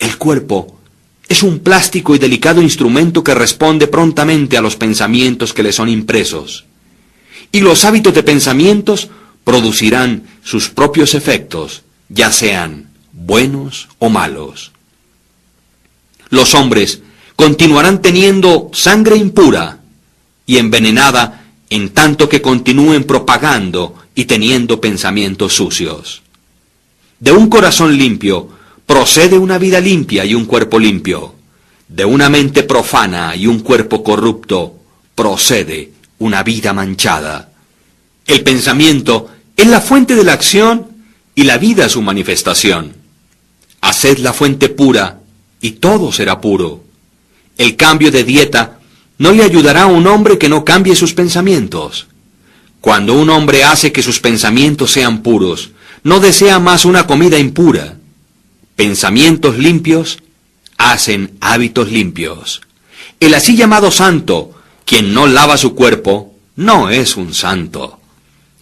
El cuerpo es un plástico y delicado instrumento que responde prontamente a los pensamientos que le son impresos. Y los hábitos de pensamientos producirán sus propios efectos, ya sean buenos o malos. Los hombres continuarán teniendo sangre impura y envenenada en tanto que continúen propagando y teniendo pensamientos sucios. De un corazón limpio procede una vida limpia y un cuerpo limpio. De una mente profana y un cuerpo corrupto procede una vida manchada. El pensamiento es la fuente de la acción y la vida su manifestación. Haced la fuente pura y todo será puro. El cambio de dieta no le ayudará a un hombre que no cambie sus pensamientos. Cuando un hombre hace que sus pensamientos sean puros, no desea más una comida impura. Pensamientos limpios hacen hábitos limpios. El así llamado santo, quien no lava su cuerpo, no es un santo.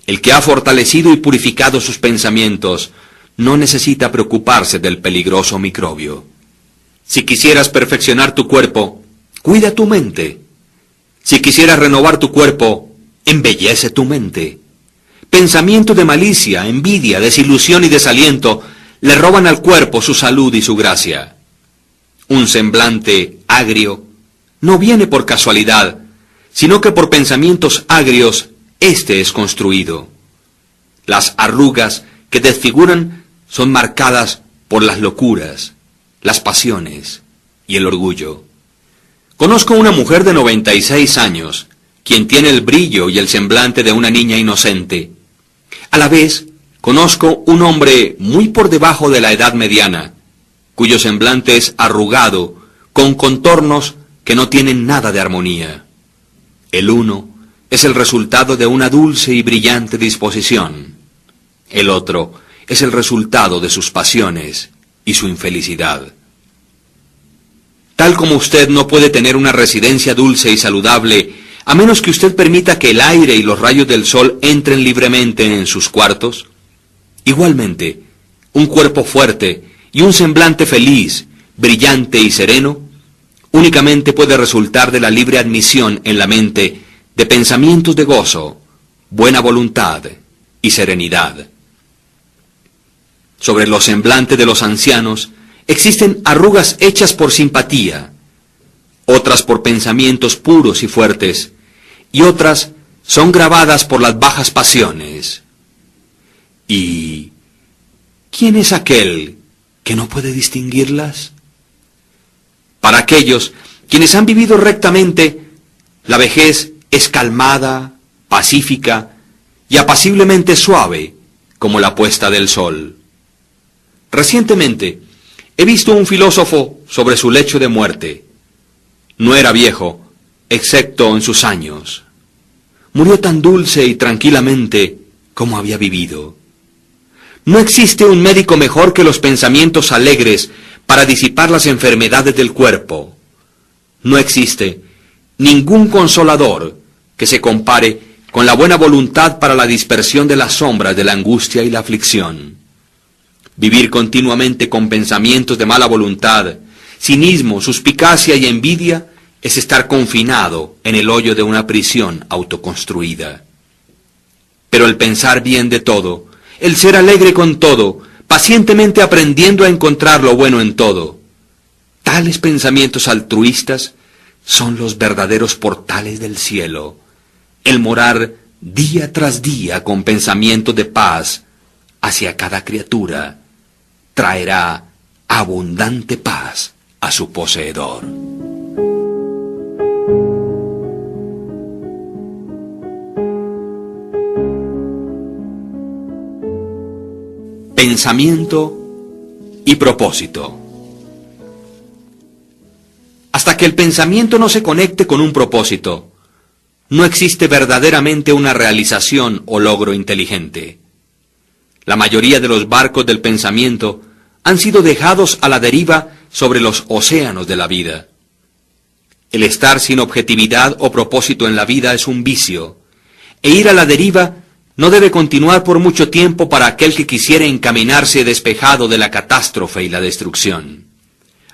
El que ha fortalecido y purificado sus pensamientos no necesita preocuparse del peligroso microbio. Si quisieras perfeccionar tu cuerpo, cuida tu mente. Si quisieras renovar tu cuerpo, embellece tu mente. Pensamientos de malicia, envidia, desilusión y desaliento le roban al cuerpo su salud y su gracia. Un semblante agrio no viene por casualidad, sino que por pensamientos agrios éste es construido. Las arrugas que desfiguran son marcadas por las locuras, las pasiones y el orgullo. Conozco una mujer de 96 años, quien tiene el brillo y el semblante de una niña inocente. A la vez, conozco un hombre muy por debajo de la edad mediana, cuyo semblante es arrugado, con contornos que no tienen nada de armonía. El uno es el resultado de una dulce y brillante disposición. El otro es el resultado de sus pasiones y su infelicidad. Tal como usted no puede tener una residencia dulce y saludable a menos que usted permita que el aire y los rayos del sol entren libremente en sus cuartos, igualmente, un cuerpo fuerte y un semblante feliz, brillante y sereno, únicamente puede resultar de la libre admisión en la mente de pensamientos de gozo, buena voluntad y serenidad. Sobre los semblantes de los ancianos existen arrugas hechas por simpatía, otras por pensamientos puros y fuertes, y otras son grabadas por las bajas pasiones. ¿Y quién es aquel que no puede distinguirlas? Para aquellos quienes han vivido rectamente, la vejez es calmada, pacífica y apaciblemente suave como la puesta del sol. Recientemente he visto un filósofo sobre su lecho de muerte. No era viejo, excepto en sus años. Murió tan dulce y tranquilamente como había vivido. No existe un médico mejor que los pensamientos alegres para disipar las enfermedades del cuerpo. No existe ningún consolador que se compare con la buena voluntad para la dispersión de las sombras de la angustia y la aflicción. Vivir continuamente con pensamientos de mala voluntad, cinismo, suspicacia y envidia es estar confinado en el hoyo de una prisión autoconstruida. Pero el pensar bien de todo, el ser alegre con todo, pacientemente aprendiendo a encontrar lo bueno en todo, tales pensamientos altruistas son los verdaderos portales del cielo. El morar día tras día con pensamientos de paz hacia cada criatura traerá abundante paz a su poseedor. pensamiento y propósito. Hasta que el pensamiento no se conecte con un propósito, no existe verdaderamente una realización o logro inteligente. La mayoría de los barcos del pensamiento han sido dejados a la deriva sobre los océanos de la vida. El estar sin objetividad o propósito en la vida es un vicio, e ir a la deriva no debe continuar por mucho tiempo para aquel que quisiera encaminarse despejado de la catástrofe y la destrucción.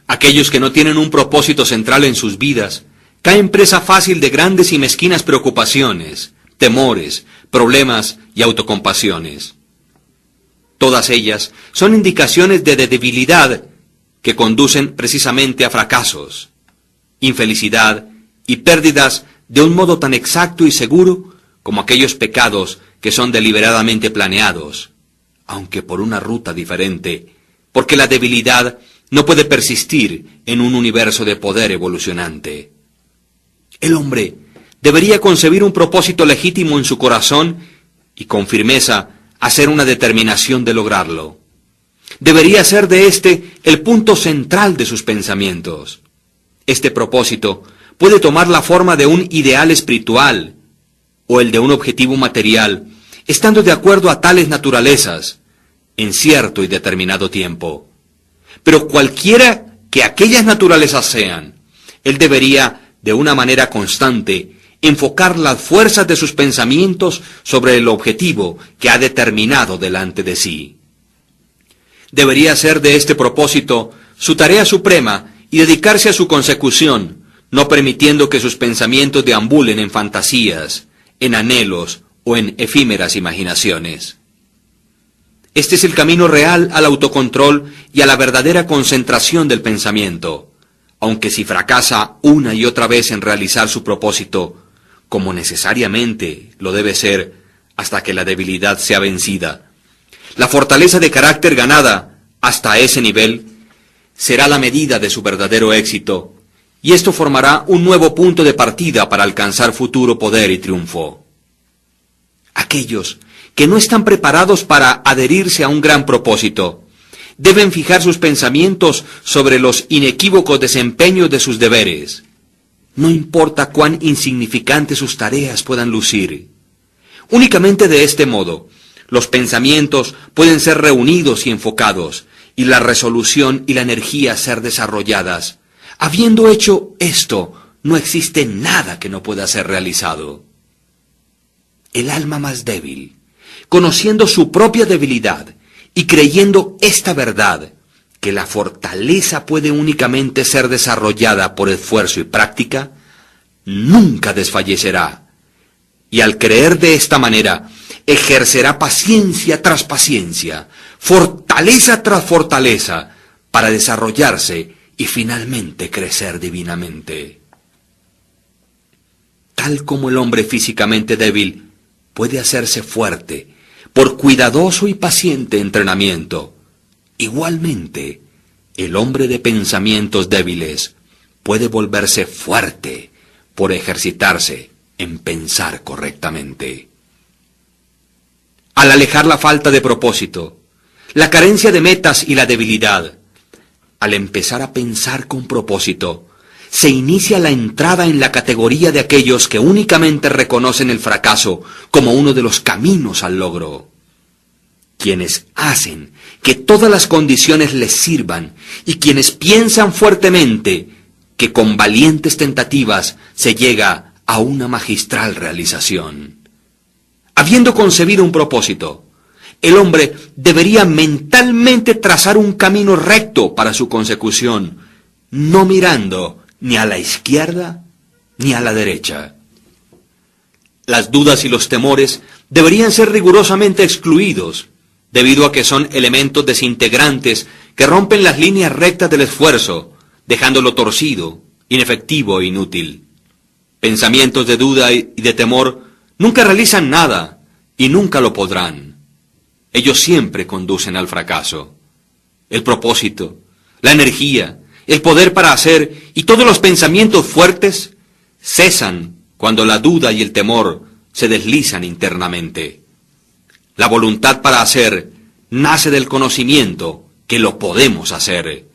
Aquellos que no tienen un propósito central en sus vidas caen presa fácil de grandes y mezquinas preocupaciones, temores, problemas y autocompasiones. Todas ellas son indicaciones de debilidad que conducen precisamente a fracasos, infelicidad y pérdidas de un modo tan exacto y seguro como aquellos pecados que son deliberadamente planeados, aunque por una ruta diferente, porque la debilidad no puede persistir en un universo de poder evolucionante. El hombre debería concebir un propósito legítimo en su corazón y con firmeza hacer una determinación de lograrlo. Debería ser de este el punto central de sus pensamientos. Este propósito puede tomar la forma de un ideal espiritual o el de un objetivo material, estando de acuerdo a tales naturalezas, en cierto y determinado tiempo. Pero cualquiera que aquellas naturalezas sean, él debería, de una manera constante, enfocar las fuerzas de sus pensamientos sobre el objetivo que ha determinado delante de sí. Debería ser de este propósito su tarea suprema y dedicarse a su consecución, no permitiendo que sus pensamientos deambulen en fantasías, en anhelos o en efímeras imaginaciones. Este es el camino real al autocontrol y a la verdadera concentración del pensamiento, aunque si fracasa una y otra vez en realizar su propósito, como necesariamente lo debe ser hasta que la debilidad sea vencida, la fortaleza de carácter ganada hasta ese nivel será la medida de su verdadero éxito, y esto formará un nuevo punto de partida para alcanzar futuro poder y triunfo. Aquellos que no están preparados para adherirse a un gran propósito, deben fijar sus pensamientos sobre los inequívocos desempeños de sus deberes. No importa cuán insignificantes sus tareas puedan lucir. Únicamente de este modo, los pensamientos pueden ser reunidos y enfocados, y la resolución y la energía ser desarrolladas. Habiendo hecho esto, no existe nada que no pueda ser realizado. El alma más débil, conociendo su propia debilidad y creyendo esta verdad, que la fortaleza puede únicamente ser desarrollada por esfuerzo y práctica, nunca desfallecerá. Y al creer de esta manera, ejercerá paciencia tras paciencia, fortaleza tras fortaleza, para desarrollarse y finalmente crecer divinamente. Tal como el hombre físicamente débil puede hacerse fuerte por cuidadoso y paciente entrenamiento, igualmente el hombre de pensamientos débiles puede volverse fuerte por ejercitarse en pensar correctamente. Al alejar la falta de propósito, la carencia de metas y la debilidad, al empezar a pensar con propósito, se inicia la entrada en la categoría de aquellos que únicamente reconocen el fracaso como uno de los caminos al logro. Quienes hacen que todas las condiciones les sirvan y quienes piensan fuertemente que con valientes tentativas se llega a una magistral realización. Habiendo concebido un propósito, el hombre debería mentalmente trazar un camino recto para su consecución, no mirando ni a la izquierda ni a la derecha. Las dudas y los temores deberían ser rigurosamente excluidos, debido a que son elementos desintegrantes que rompen las líneas rectas del esfuerzo, dejándolo torcido, inefectivo e inútil. Pensamientos de duda y de temor nunca realizan nada y nunca lo podrán. Ellos siempre conducen al fracaso. El propósito, la energía, el poder para hacer y todos los pensamientos fuertes cesan cuando la duda y el temor se deslizan internamente. La voluntad para hacer nace del conocimiento que lo podemos hacer.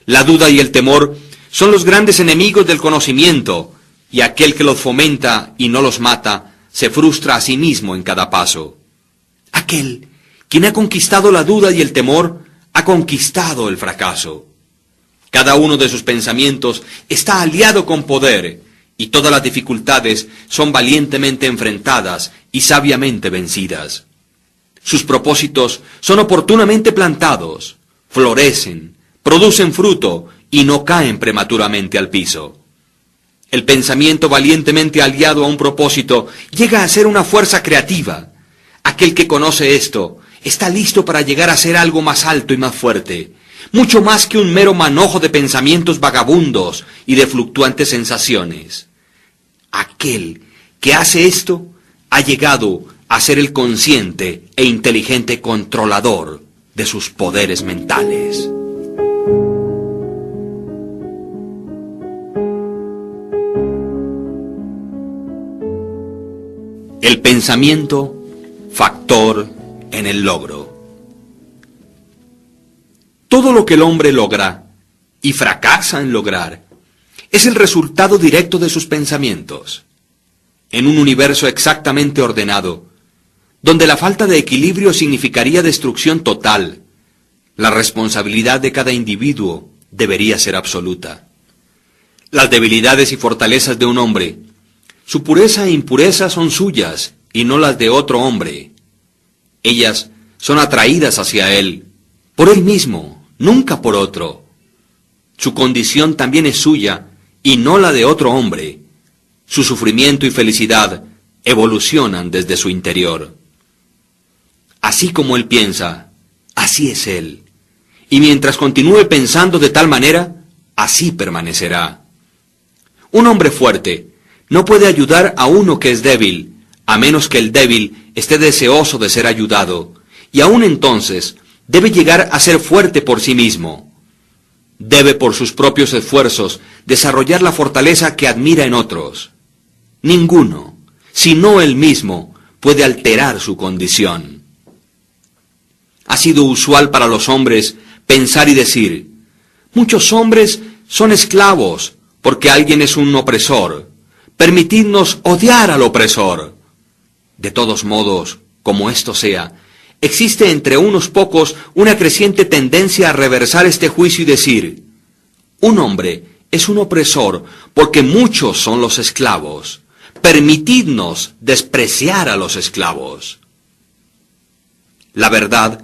La duda y el temor son los grandes enemigos del conocimiento, y aquel que los fomenta y no los mata, se frustra a sí mismo en cada paso. Aquel quien ha conquistado la duda y el temor, ha conquistado el fracaso. Cada uno de sus pensamientos está aliado con poder, y todas las dificultades son valientemente enfrentadas y sabiamente vencidas. Sus propósitos son oportunamente plantados, florecen, producen fruto y no caen prematuramente al piso. El pensamiento valientemente aliado a un propósito llega a ser una fuerza creativa. Aquel que conoce esto está listo para llegar a ser algo más alto y más fuerte, mucho más que un mero manojo de pensamientos vagabundos y de fluctuantes sensaciones. Aquel que hace esto ha llegado a ser el consciente e inteligente controlador de sus poderes mentales. El pensamiento, factor en el logro. Todo lo que el hombre logra y fracasa en lograr es el resultado directo de sus pensamientos. En un universo exactamente ordenado, donde la falta de equilibrio significaría destrucción total, la responsabilidad de cada individuo debería ser absoluta. Las debilidades y fortalezas de un hombre, su pureza e impureza son suyas y no las de otro hombre. Ellas son atraídas hacia él, por él mismo, nunca por otro. Su condición también es suya y no la de otro hombre. Su sufrimiento y felicidad evolucionan desde su interior. Así como él piensa, así es él. Y mientras continúe pensando de tal manera, así permanecerá. Un hombre fuerte no puede ayudar a uno que es débil, a menos que el débil esté deseoso de ser ayudado, y aún entonces debe llegar a ser fuerte por sí mismo. Debe por sus propios esfuerzos desarrollar la fortaleza que admira en otros. Ninguno, sino él mismo, puede alterar su condición. Ha sido usual para los hombres pensar y decir, muchos hombres son esclavos porque alguien es un opresor. Permitidnos odiar al opresor. De todos modos, como esto sea, existe entre unos pocos una creciente tendencia a reversar este juicio y decir, un hombre es un opresor porque muchos son los esclavos. Permitidnos despreciar a los esclavos. La verdad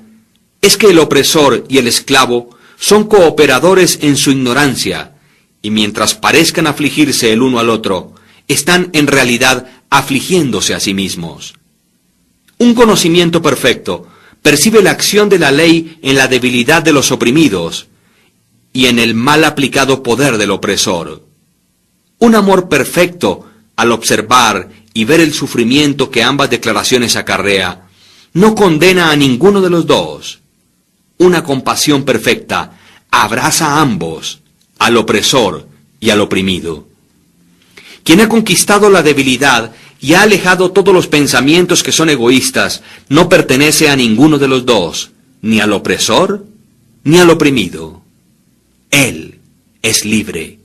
es que el opresor y el esclavo son cooperadores en su ignorancia, y mientras parezcan afligirse el uno al otro, están en realidad afligiéndose a sí mismos. Un conocimiento perfecto percibe la acción de la ley en la debilidad de los oprimidos y en el mal aplicado poder del opresor. Un amor perfecto, al observar y ver el sufrimiento que ambas declaraciones acarrea, no condena a ninguno de los dos. Una compasión perfecta abraza a ambos, al opresor y al oprimido. Quien ha conquistado la debilidad y ha alejado todos los pensamientos que son egoístas, no pertenece a ninguno de los dos, ni al opresor, ni al oprimido. Él es libre.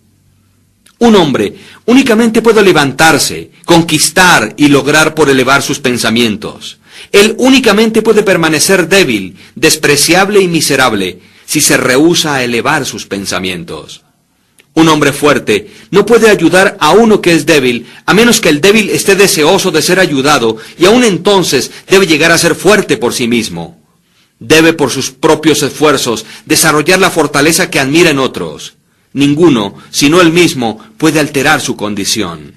Un hombre únicamente puede levantarse, conquistar y lograr por elevar sus pensamientos. Él únicamente puede permanecer débil, despreciable y miserable, si se rehúsa a elevar sus pensamientos. Un hombre fuerte no puede ayudar a uno que es débil, a menos que el débil esté deseoso de ser ayudado, y aún entonces debe llegar a ser fuerte por sí mismo. Debe por sus propios esfuerzos desarrollar la fortaleza que admira en otros. Ninguno, sino él mismo, puede alterar su condición.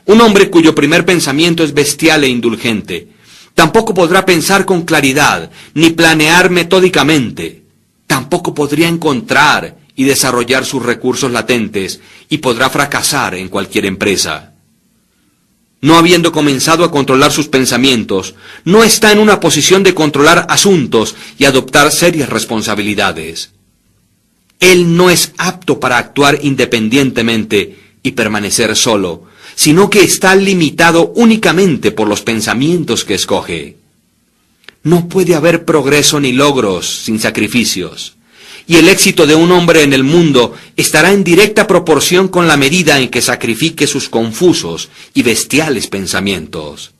Un hombre cuyo primer pensamiento es bestial e indulgente, tampoco podrá pensar con claridad, ni planear metódicamente. Tampoco podría encontrar y desarrollar sus recursos latentes, y podrá fracasar en cualquier empresa. No habiendo comenzado a controlar sus pensamientos, no está en una posición de controlar asuntos y adoptar serias responsabilidades. Él no es apto para actuar independientemente y permanecer solo, sino que está limitado únicamente por los pensamientos que escoge. No puede haber progreso ni logros sin sacrificios. Y el éxito de un hombre en el mundo estará en directa proporción con la medida en que sacrifique sus confusos y bestiales pensamientos.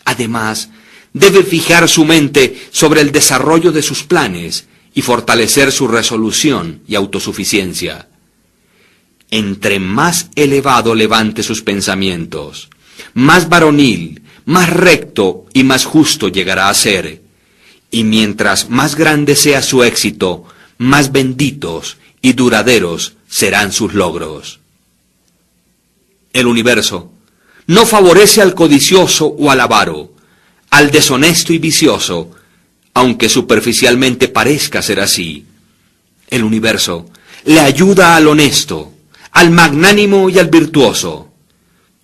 Además, debe fijar su mente sobre el desarrollo de sus planes y fortalecer su resolución y autosuficiencia. Entre más elevado levante sus pensamientos, más varonil, más recto y más justo llegará a ser, y mientras más grande sea su éxito, más benditos y duraderos serán sus logros. El universo no favorece al codicioso o al avaro, al deshonesto y vicioso, aunque superficialmente parezca ser así. El universo le ayuda al honesto, al magnánimo y al virtuoso.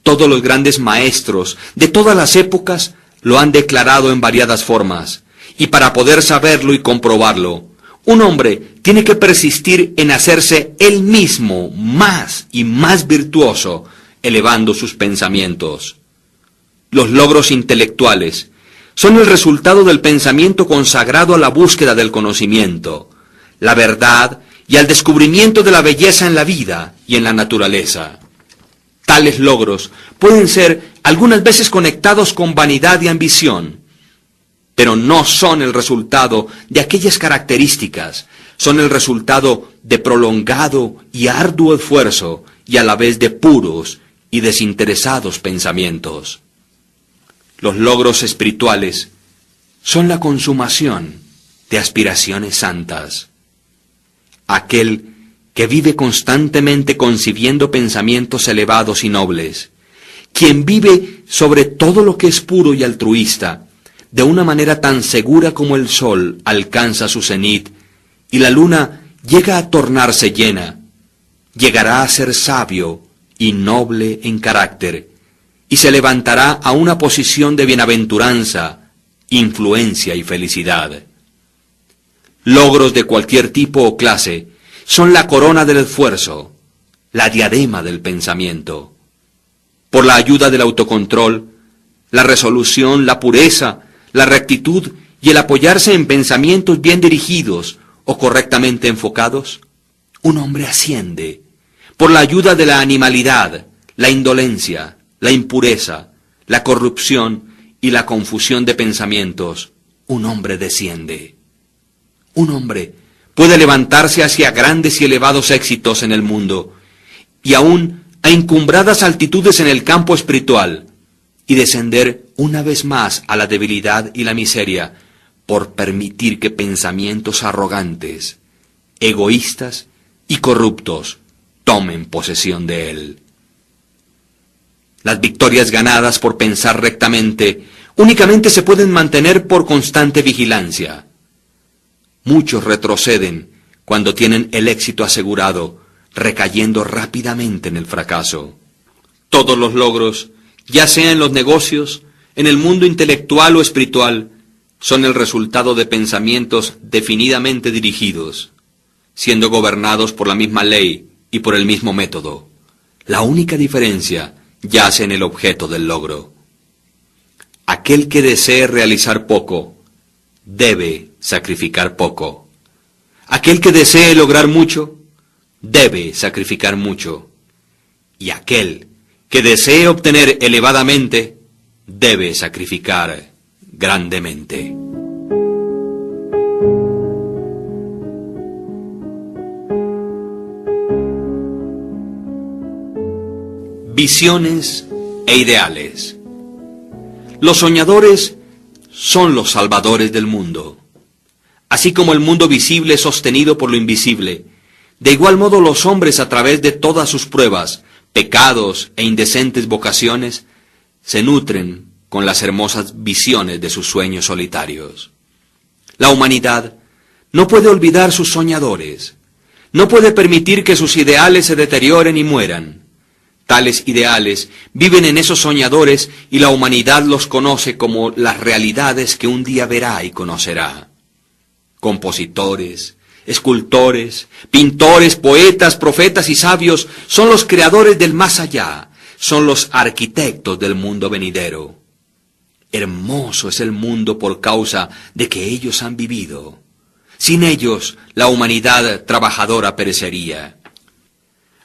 Todos los grandes maestros de todas las épocas lo han declarado en variadas formas, y para poder saberlo y comprobarlo, un hombre tiene que persistir en hacerse él mismo más y más virtuoso, elevando sus pensamientos. Los logros intelectuales son el resultado del pensamiento consagrado a la búsqueda del conocimiento, la verdad y al descubrimiento de la belleza en la vida y en la naturaleza. Tales logros pueden ser algunas veces conectados con vanidad y ambición, pero no son el resultado de aquellas características, son el resultado de prolongado y arduo esfuerzo y a la vez de puros y desinteresados pensamientos. Los logros espirituales son la consumación de aspiraciones santas. Aquel que vive constantemente concibiendo pensamientos elevados y nobles, quien vive sobre todo lo que es puro y altruista, de una manera tan segura como el sol alcanza su cenit y la luna llega a tornarse llena, llegará a ser sabio y noble en carácter, y se levantará a una posición de bienaventuranza, influencia y felicidad. Logros de cualquier tipo o clase son la corona del esfuerzo, la diadema del pensamiento. Por la ayuda del autocontrol, la resolución, la pureza, la rectitud y el apoyarse en pensamientos bien dirigidos o correctamente enfocados, un hombre asciende. Por la ayuda de la animalidad, la indolencia, la impureza, la corrupción y la confusión de pensamientos, un hombre desciende. Un hombre puede levantarse hacia grandes y elevados éxitos en el mundo, y aún a encumbradas altitudes en el campo espiritual, y descender una vez más a la debilidad y la miseria, por permitir que pensamientos arrogantes, egoístas y corruptos tomen posesión de él. Las victorias ganadas por pensar rectamente únicamente se pueden mantener por constante vigilancia. Muchos retroceden cuando tienen el éxito asegurado, recayendo rápidamente en el fracaso. Todos los logros, ya sea en los negocios, en el mundo intelectual o espiritual, son el resultado de pensamientos definidamente dirigidos, siendo gobernados por la misma ley y por el mismo método. La única diferencia yace en el objeto del logro. Aquel que desee realizar poco, debe sacrificar poco. Aquel que desee lograr mucho, debe sacrificar mucho. Y aquel que desee obtener elevadamente, debe sacrificar grandemente. Visiones e ideales. Los soñadores son los salvadores del mundo. Así como el mundo visible es sostenido por lo invisible, de igual modo los hombres, a través de todas sus pruebas, pecados e indecentes vocaciones, se nutren con las hermosas visiones de sus sueños solitarios. La humanidad no puede olvidar sus soñadores, no puede permitir que sus ideales se deterioren y mueran. Tales ideales viven en esos soñadores y la humanidad los conoce como las realidades que un día verá y conocerá. Compositores, escultores, pintores, poetas, profetas y sabios son los creadores del más allá, son los arquitectos del mundo venidero. Hermoso es el mundo por causa de que ellos han vivido. Sin ellos, la humanidad trabajadora perecería.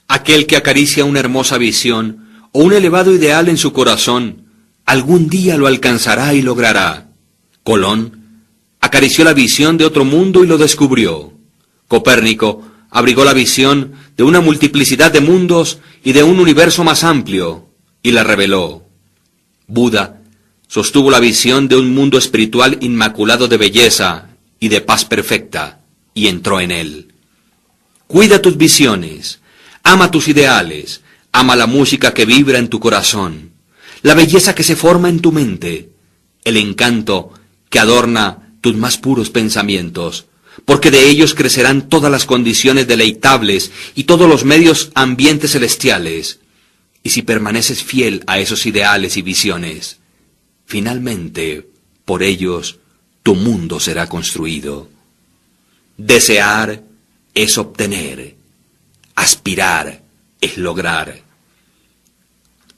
Aquel que acaricia una hermosa visión o un elevado ideal en su corazón, algún día lo alcanzará y logrará. Colón acarició la visión de otro mundo y lo descubrió. Copérnico abrigó la visión de una multiplicidad de mundos y de un universo más amplio, y la reveló. Buda sostuvo la visión de un mundo espiritual inmaculado de belleza y de paz perfecta, y entró en él. Cuida tus visiones, ama tus ideales, ama la música que vibra en tu corazón, la belleza que se forma en tu mente, el encanto que adorna tus más puros pensamientos, porque de ellos crecerán todas las condiciones deleitables y todos los medios ambientes celestiales. Y si permaneces fiel a esos ideales y visiones, finalmente, por ellos, tu mundo será construido. Desear es obtener, aspirar es lograr.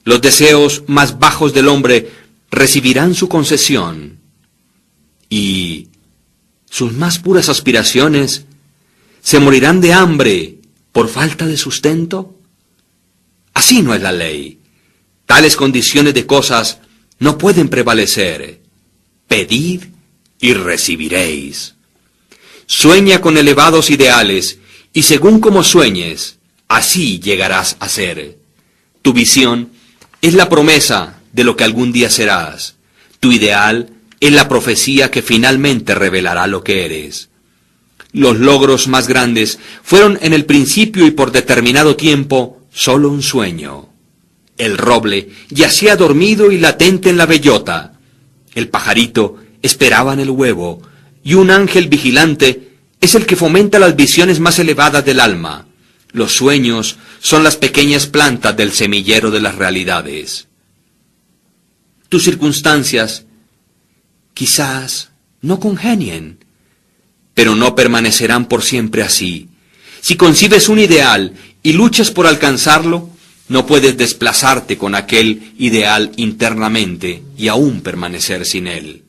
Los deseos más bajos del hombre recibirán su concesión, y sus más puras aspiraciones se morirán de hambre por falta de sustento. Así no es la ley. Tales condiciones de cosas no pueden prevalecer. Pedid y recibiréis. Sueña con elevados ideales, y según como sueñes, así llegarás a ser. Tu visión es la promesa de lo que algún día serás. Tu ideal es la profecía que finalmente revelará lo que eres. Los logros más grandes fueron en el principio y por determinado tiempo solo un sueño. El roble yacía dormido y latente en la bellota. El pajarito esperaba en el huevo, y un ángel vigilante es el que fomenta las visiones más elevadas del alma. Los sueños son las pequeñas plantas del semillero de las realidades. Tus circunstancias quizás no congenien, pero no permanecerán por siempre así. Si concibes un ideal y luchas por alcanzarlo, no puedes desplazarte con aquel ideal internamente y aún permanecer sin él.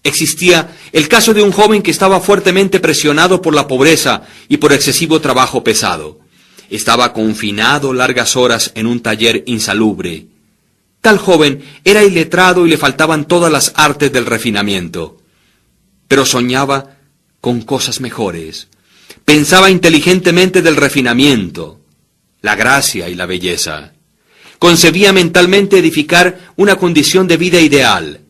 Existía el caso de un joven que estaba fuertemente presionado por la pobreza y por excesivo trabajo pesado. Estaba confinado largas horas en un taller insalubre. Tal joven era iletrado y le faltaban todas las artes del refinamiento. Pero soñaba con cosas mejores. Pensaba inteligentemente del refinamiento, la gracia y la belleza. Concebía mentalmente edificar una condición de vida ideal,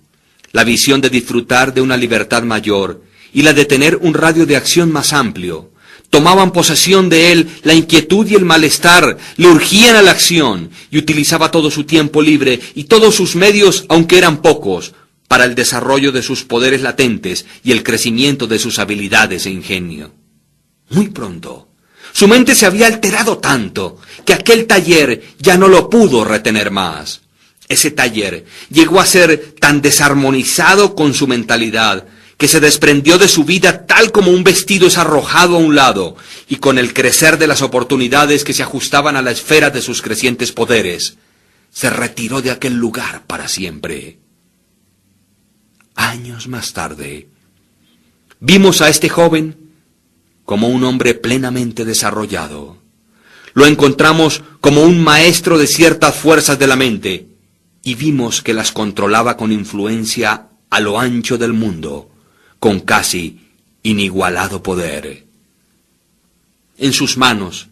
la visión de disfrutar de una libertad mayor y la de tener un radio de acción más amplio. Tomaban posesión de él la inquietud y el malestar, le urgían a la acción y utilizaba todo su tiempo libre y todos sus medios, aunque eran pocos, para el desarrollo de sus poderes latentes y el crecimiento de sus habilidades e ingenio. Muy pronto, su mente se había alterado tanto que aquel taller ya no lo pudo retener más. Ese taller llegó a ser tan desarmonizado con su mentalidad que se desprendió de su vida tal como un vestido es arrojado a un lado, y con el crecer de las oportunidades que se ajustaban a la esfera de sus crecientes poderes, se retiró de aquel lugar para siempre. Años más tarde, vimos a este joven como un hombre plenamente desarrollado. Lo encontramos como un maestro de ciertas fuerzas de la mente, y vimos que las controlaba con influencia a lo ancho del mundo, con casi inigualado poder. En sus manos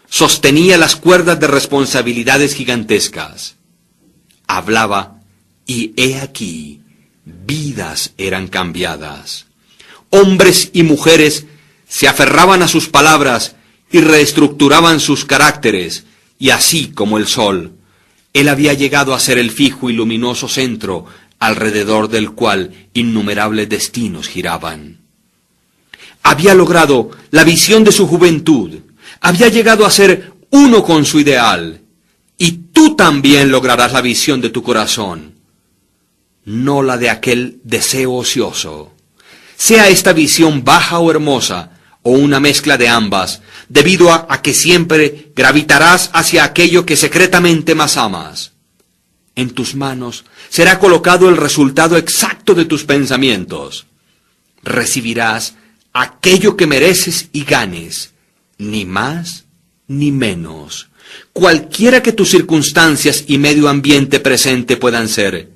sostenía las cuerdas de responsabilidades gigantescas. Hablaba, y he aquí, vidas eran cambiadas. Hombres y mujeres se aferraban a sus palabras y reestructuraban sus caracteres, y así como el sol, él había llegado a ser el fijo y luminoso centro alrededor del cual innumerables destinos giraban. Había logrado la visión de su juventud, había llegado a ser uno con su ideal, y tú también lograrás la visión de tu corazón, no la de aquel deseo ocioso. Sea esta visión baja o hermosa, o una mezcla de ambas, debido a que siempre gravitarás hacia aquello que secretamente más amas. en tus manos será colocado el resultado exacto de tus pensamientos. Recibirás aquello que mereces y ganes, ni más ni menos, cualquiera que tus circunstancias y medio ambiente presente puedan ser.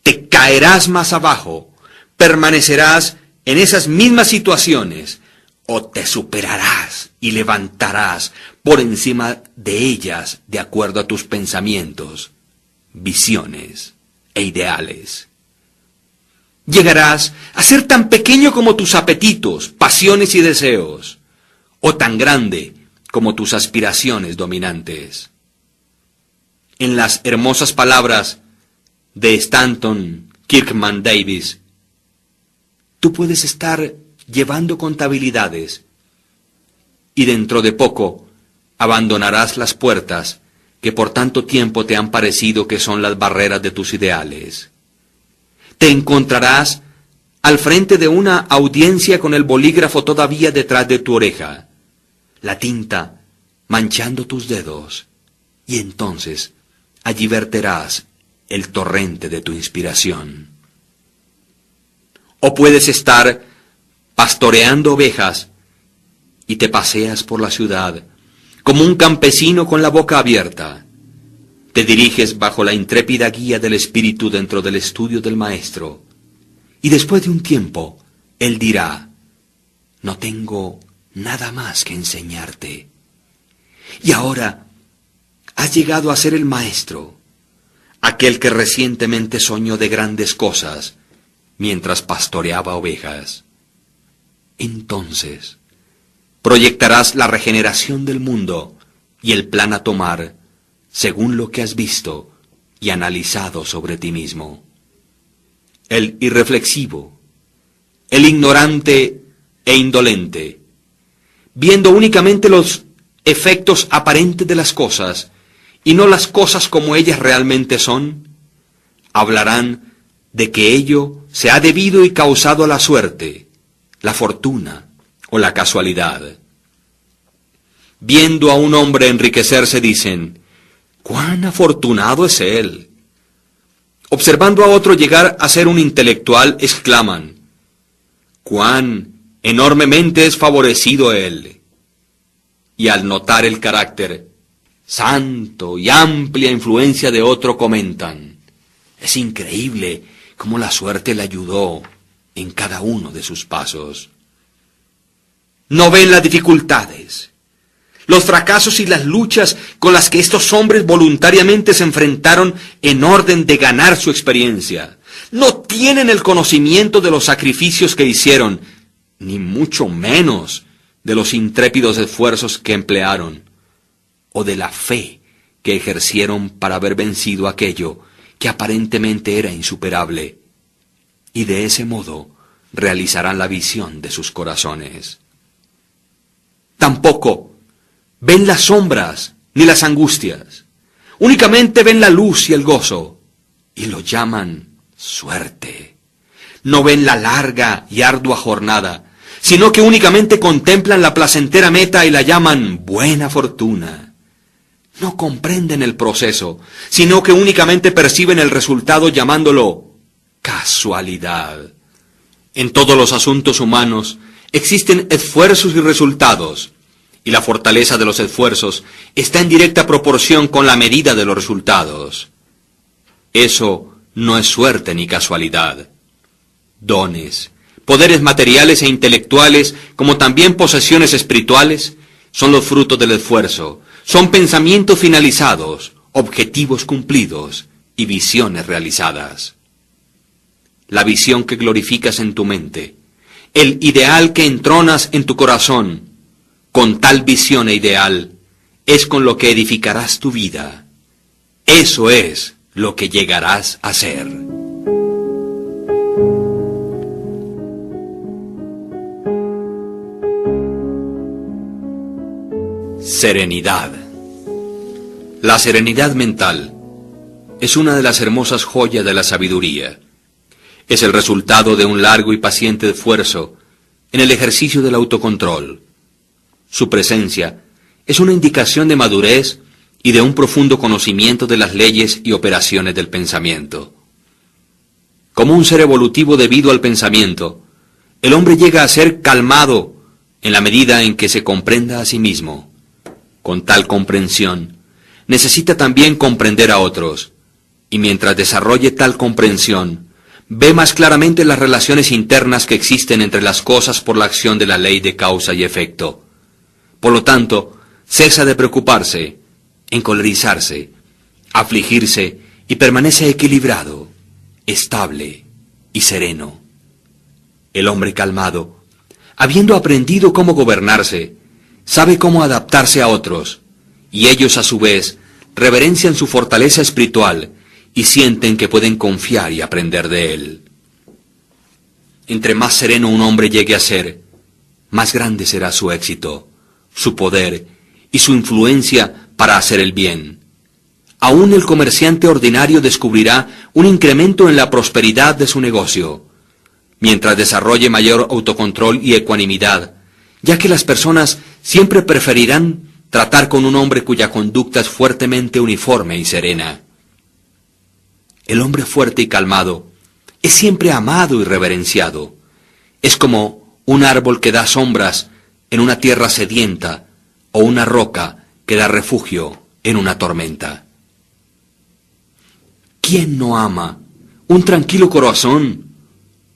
Te caerás más abajo, permanecerás en esas mismas situaciones, o te superarás y levantarás por encima de ellas de acuerdo a tus pensamientos, visiones e ideales. Llegarás a ser tan pequeño como tus apetitos, pasiones y deseos, o tan grande como tus aspiraciones dominantes. En las hermosas palabras de Stanton Kirkman Davis, tú puedes estar llevando contabilidades y dentro de poco abandonarás las puertas que por tanto tiempo te han parecido que son las barreras de tus ideales. Te encontrarás al frente de una audiencia con el bolígrafo todavía detrás de tu oreja, la tinta manchando tus dedos, y entonces allí verterás el torrente de tu inspiración. O puedes estar pastoreando ovejas y te paseas por la ciudad como un campesino con la boca abierta. Te diriges bajo la intrépida guía del Espíritu dentro del estudio del Maestro, y después de un tiempo, Él dirá, no tengo nada más que enseñarte. Y ahora has llegado a ser el Maestro, aquel que recientemente soñó de grandes cosas mientras pastoreaba ovejas. Entonces proyectarás la regeneración del mundo y el plan a tomar según lo que has visto y analizado sobre ti mismo. El irreflexivo, el ignorante e indolente, viendo únicamente los efectos aparentes de las cosas y no las cosas como ellas realmente son, hablarán de que ello se ha debido y causado a la suerte, la fortuna o la casualidad. Viendo a un hombre enriquecerse dicen, ¡cuán afortunado es él! Observando a otro llegar a ser un intelectual, exclaman, ¡cuán enormemente es favorecido él! Y al notar el carácter santo y amplia influencia de otro comentan, es increíble cómo la suerte le ayudó en cada uno de sus pasos. No ven las dificultades, los fracasos y las luchas con las que estos hombres voluntariamente se enfrentaron en orden de ganar su experiencia. No tienen el conocimiento de los sacrificios que hicieron, ni mucho menos de los intrépidos esfuerzos que emplearon, o de la fe que ejercieron para haber vencido aquello que aparentemente era insuperable, y de ese modo realizarán la visión de sus corazones. Tampoco ven las sombras ni las angustias, únicamente ven la luz y el gozo, y lo llaman suerte. No ven la larga y ardua jornada, sino que únicamente contemplan la placentera meta y la llaman buena fortuna. No comprenden el proceso, sino que únicamente perciben el resultado llamándolo casualidad. En todos los asuntos humanos existen esfuerzos y resultados, y la fortaleza de los esfuerzos está en directa proporción con la medida de los resultados. Eso no es suerte ni casualidad. Dones, poderes materiales e intelectuales, como también posesiones espirituales, son los frutos del esfuerzo, son pensamientos finalizados, objetivos cumplidos y visiones realizadas. La visión que glorificas en tu mente, el ideal que entronas en tu corazón, con tal visión e ideal, es con lo que edificarás tu vida. Eso es lo que llegarás a ser. Serenidad. La serenidad mental es una de las hermosas joyas de la sabiduría. Es el resultado de un largo y paciente esfuerzo en el ejercicio del autocontrol. Su presencia es una indicación de madurez y de un profundo conocimiento de las leyes y operaciones del pensamiento. Como un ser evolutivo debido al pensamiento, el hombre llega a ser calmado en la medida en que se comprenda a sí mismo. Con tal comprensión, necesita también comprender a otros, y mientras desarrolle tal comprensión, ve más claramente las relaciones internas que existen entre las cosas por la acción de la ley de causa y efecto. Por lo tanto, cesa de preocuparse, encolerizarse, afligirse y permanece equilibrado, estable y sereno. El hombre calmado, habiendo aprendido cómo gobernarse, sabe cómo adaptarse a otros, y ellos a su vez reverencian su fortaleza espiritual y sienten que pueden confiar y aprender de él. Entre más sereno un hombre llegue a ser, más grande será su éxito, su poder y su influencia para hacer el bien. Aún el comerciante ordinario descubrirá un incremento en la prosperidad de su negocio, mientras desarrolle mayor autocontrol y ecuanimidad, ya que las personas siempre preferirán tratar con un hombre cuya conducta es fuertemente uniforme y serena. El hombre fuerte y calmado es siempre amado y reverenciado. Es como un árbol que da sombras en una tierra sedienta o una roca que da refugio en una tormenta. ¿Quién no ama un tranquilo corazón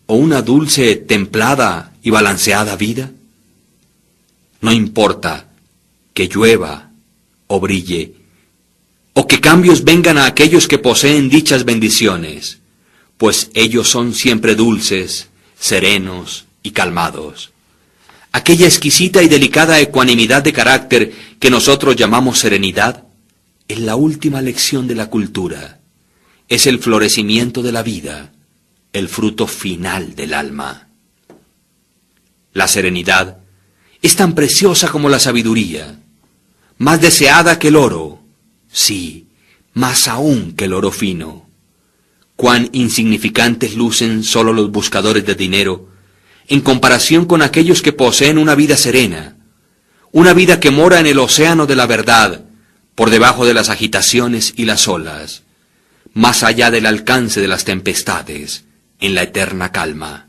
o una dulce, templada y balanceada vida? No importa que llueva o brille, o que cambios vengan a aquellos que poseen dichas bendiciones, pues ellos son siempre dulces, serenos y calmados. Aquella exquisita y delicada ecuanimidad de carácter que nosotros llamamos serenidad es la última lección de la cultura, es el florecimiento de la vida, el fruto final del alma. La serenidad es tan preciosa como la sabiduría, más deseada que el oro, sí, más aún que el oro fino. Cuán insignificantes lucen solo los buscadores de dinero en comparación con aquellos que poseen una vida serena, una vida que mora en el océano de la verdad, por debajo de las agitaciones y las olas, más allá del alcance de las tempestades, en la eterna calma.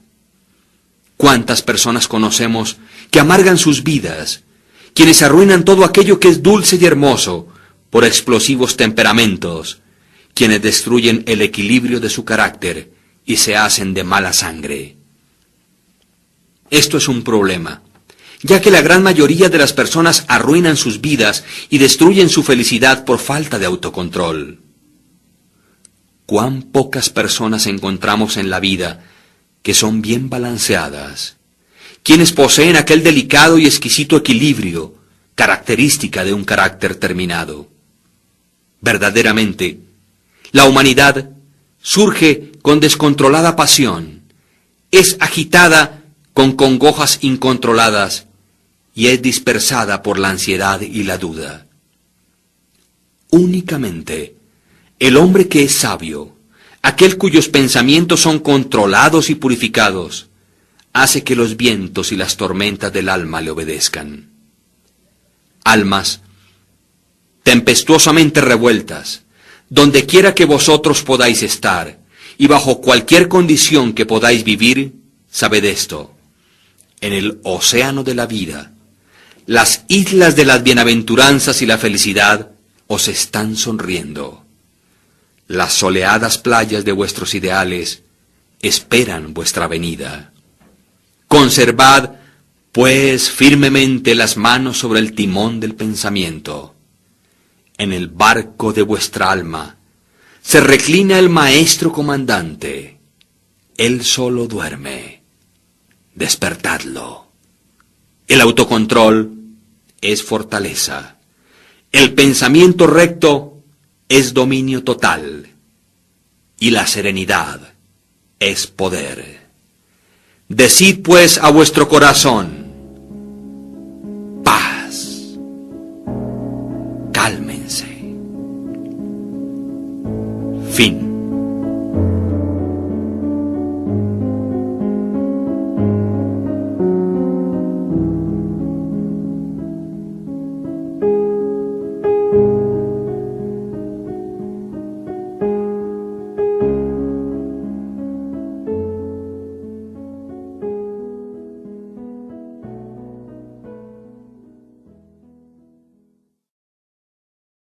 ¿Cuántas personas conocemos que amargan sus vidas, quienes arruinan todo aquello que es dulce y hermoso por explosivos temperamentos, quienes destruyen el equilibrio de su carácter y se hacen de mala sangre? Esto es un problema, ya que la gran mayoría de las personas arruinan sus vidas y destruyen su felicidad por falta de autocontrol. Cuán pocas personas encontramos en la vida que son bien balanceadas, quienes poseen aquel delicado y exquisito equilibrio, característica de un carácter terminado. Verdaderamente, la humanidad surge con descontrolada pasión, es agitada con congojas incontroladas y es dispersada por la ansiedad y la duda. Únicamente el hombre que es sabio, aquel cuyos pensamientos son controlados y purificados, hace que los vientos y las tormentas del alma le obedezcan. Almas tempestuosamente revueltas, donde quiera que vosotros podáis estar, y bajo cualquier condición que podáis vivir, sabed esto: en el océano de la vida, las islas de las bienaventuranzas y la felicidad os están sonriendo. Las soleadas playas de vuestros ideales esperan vuestra venida. Conservad, pues, firmemente las manos sobre el timón del pensamiento. En el barco de vuestra alma se reclina el maestro comandante. Él solo duerme. Despertadlo. El autocontrol es fortaleza. El pensamiento recto es dominio total. Y la serenidad es poder. Decid pues a vuestro corazón: paz. Cálmense. Fin.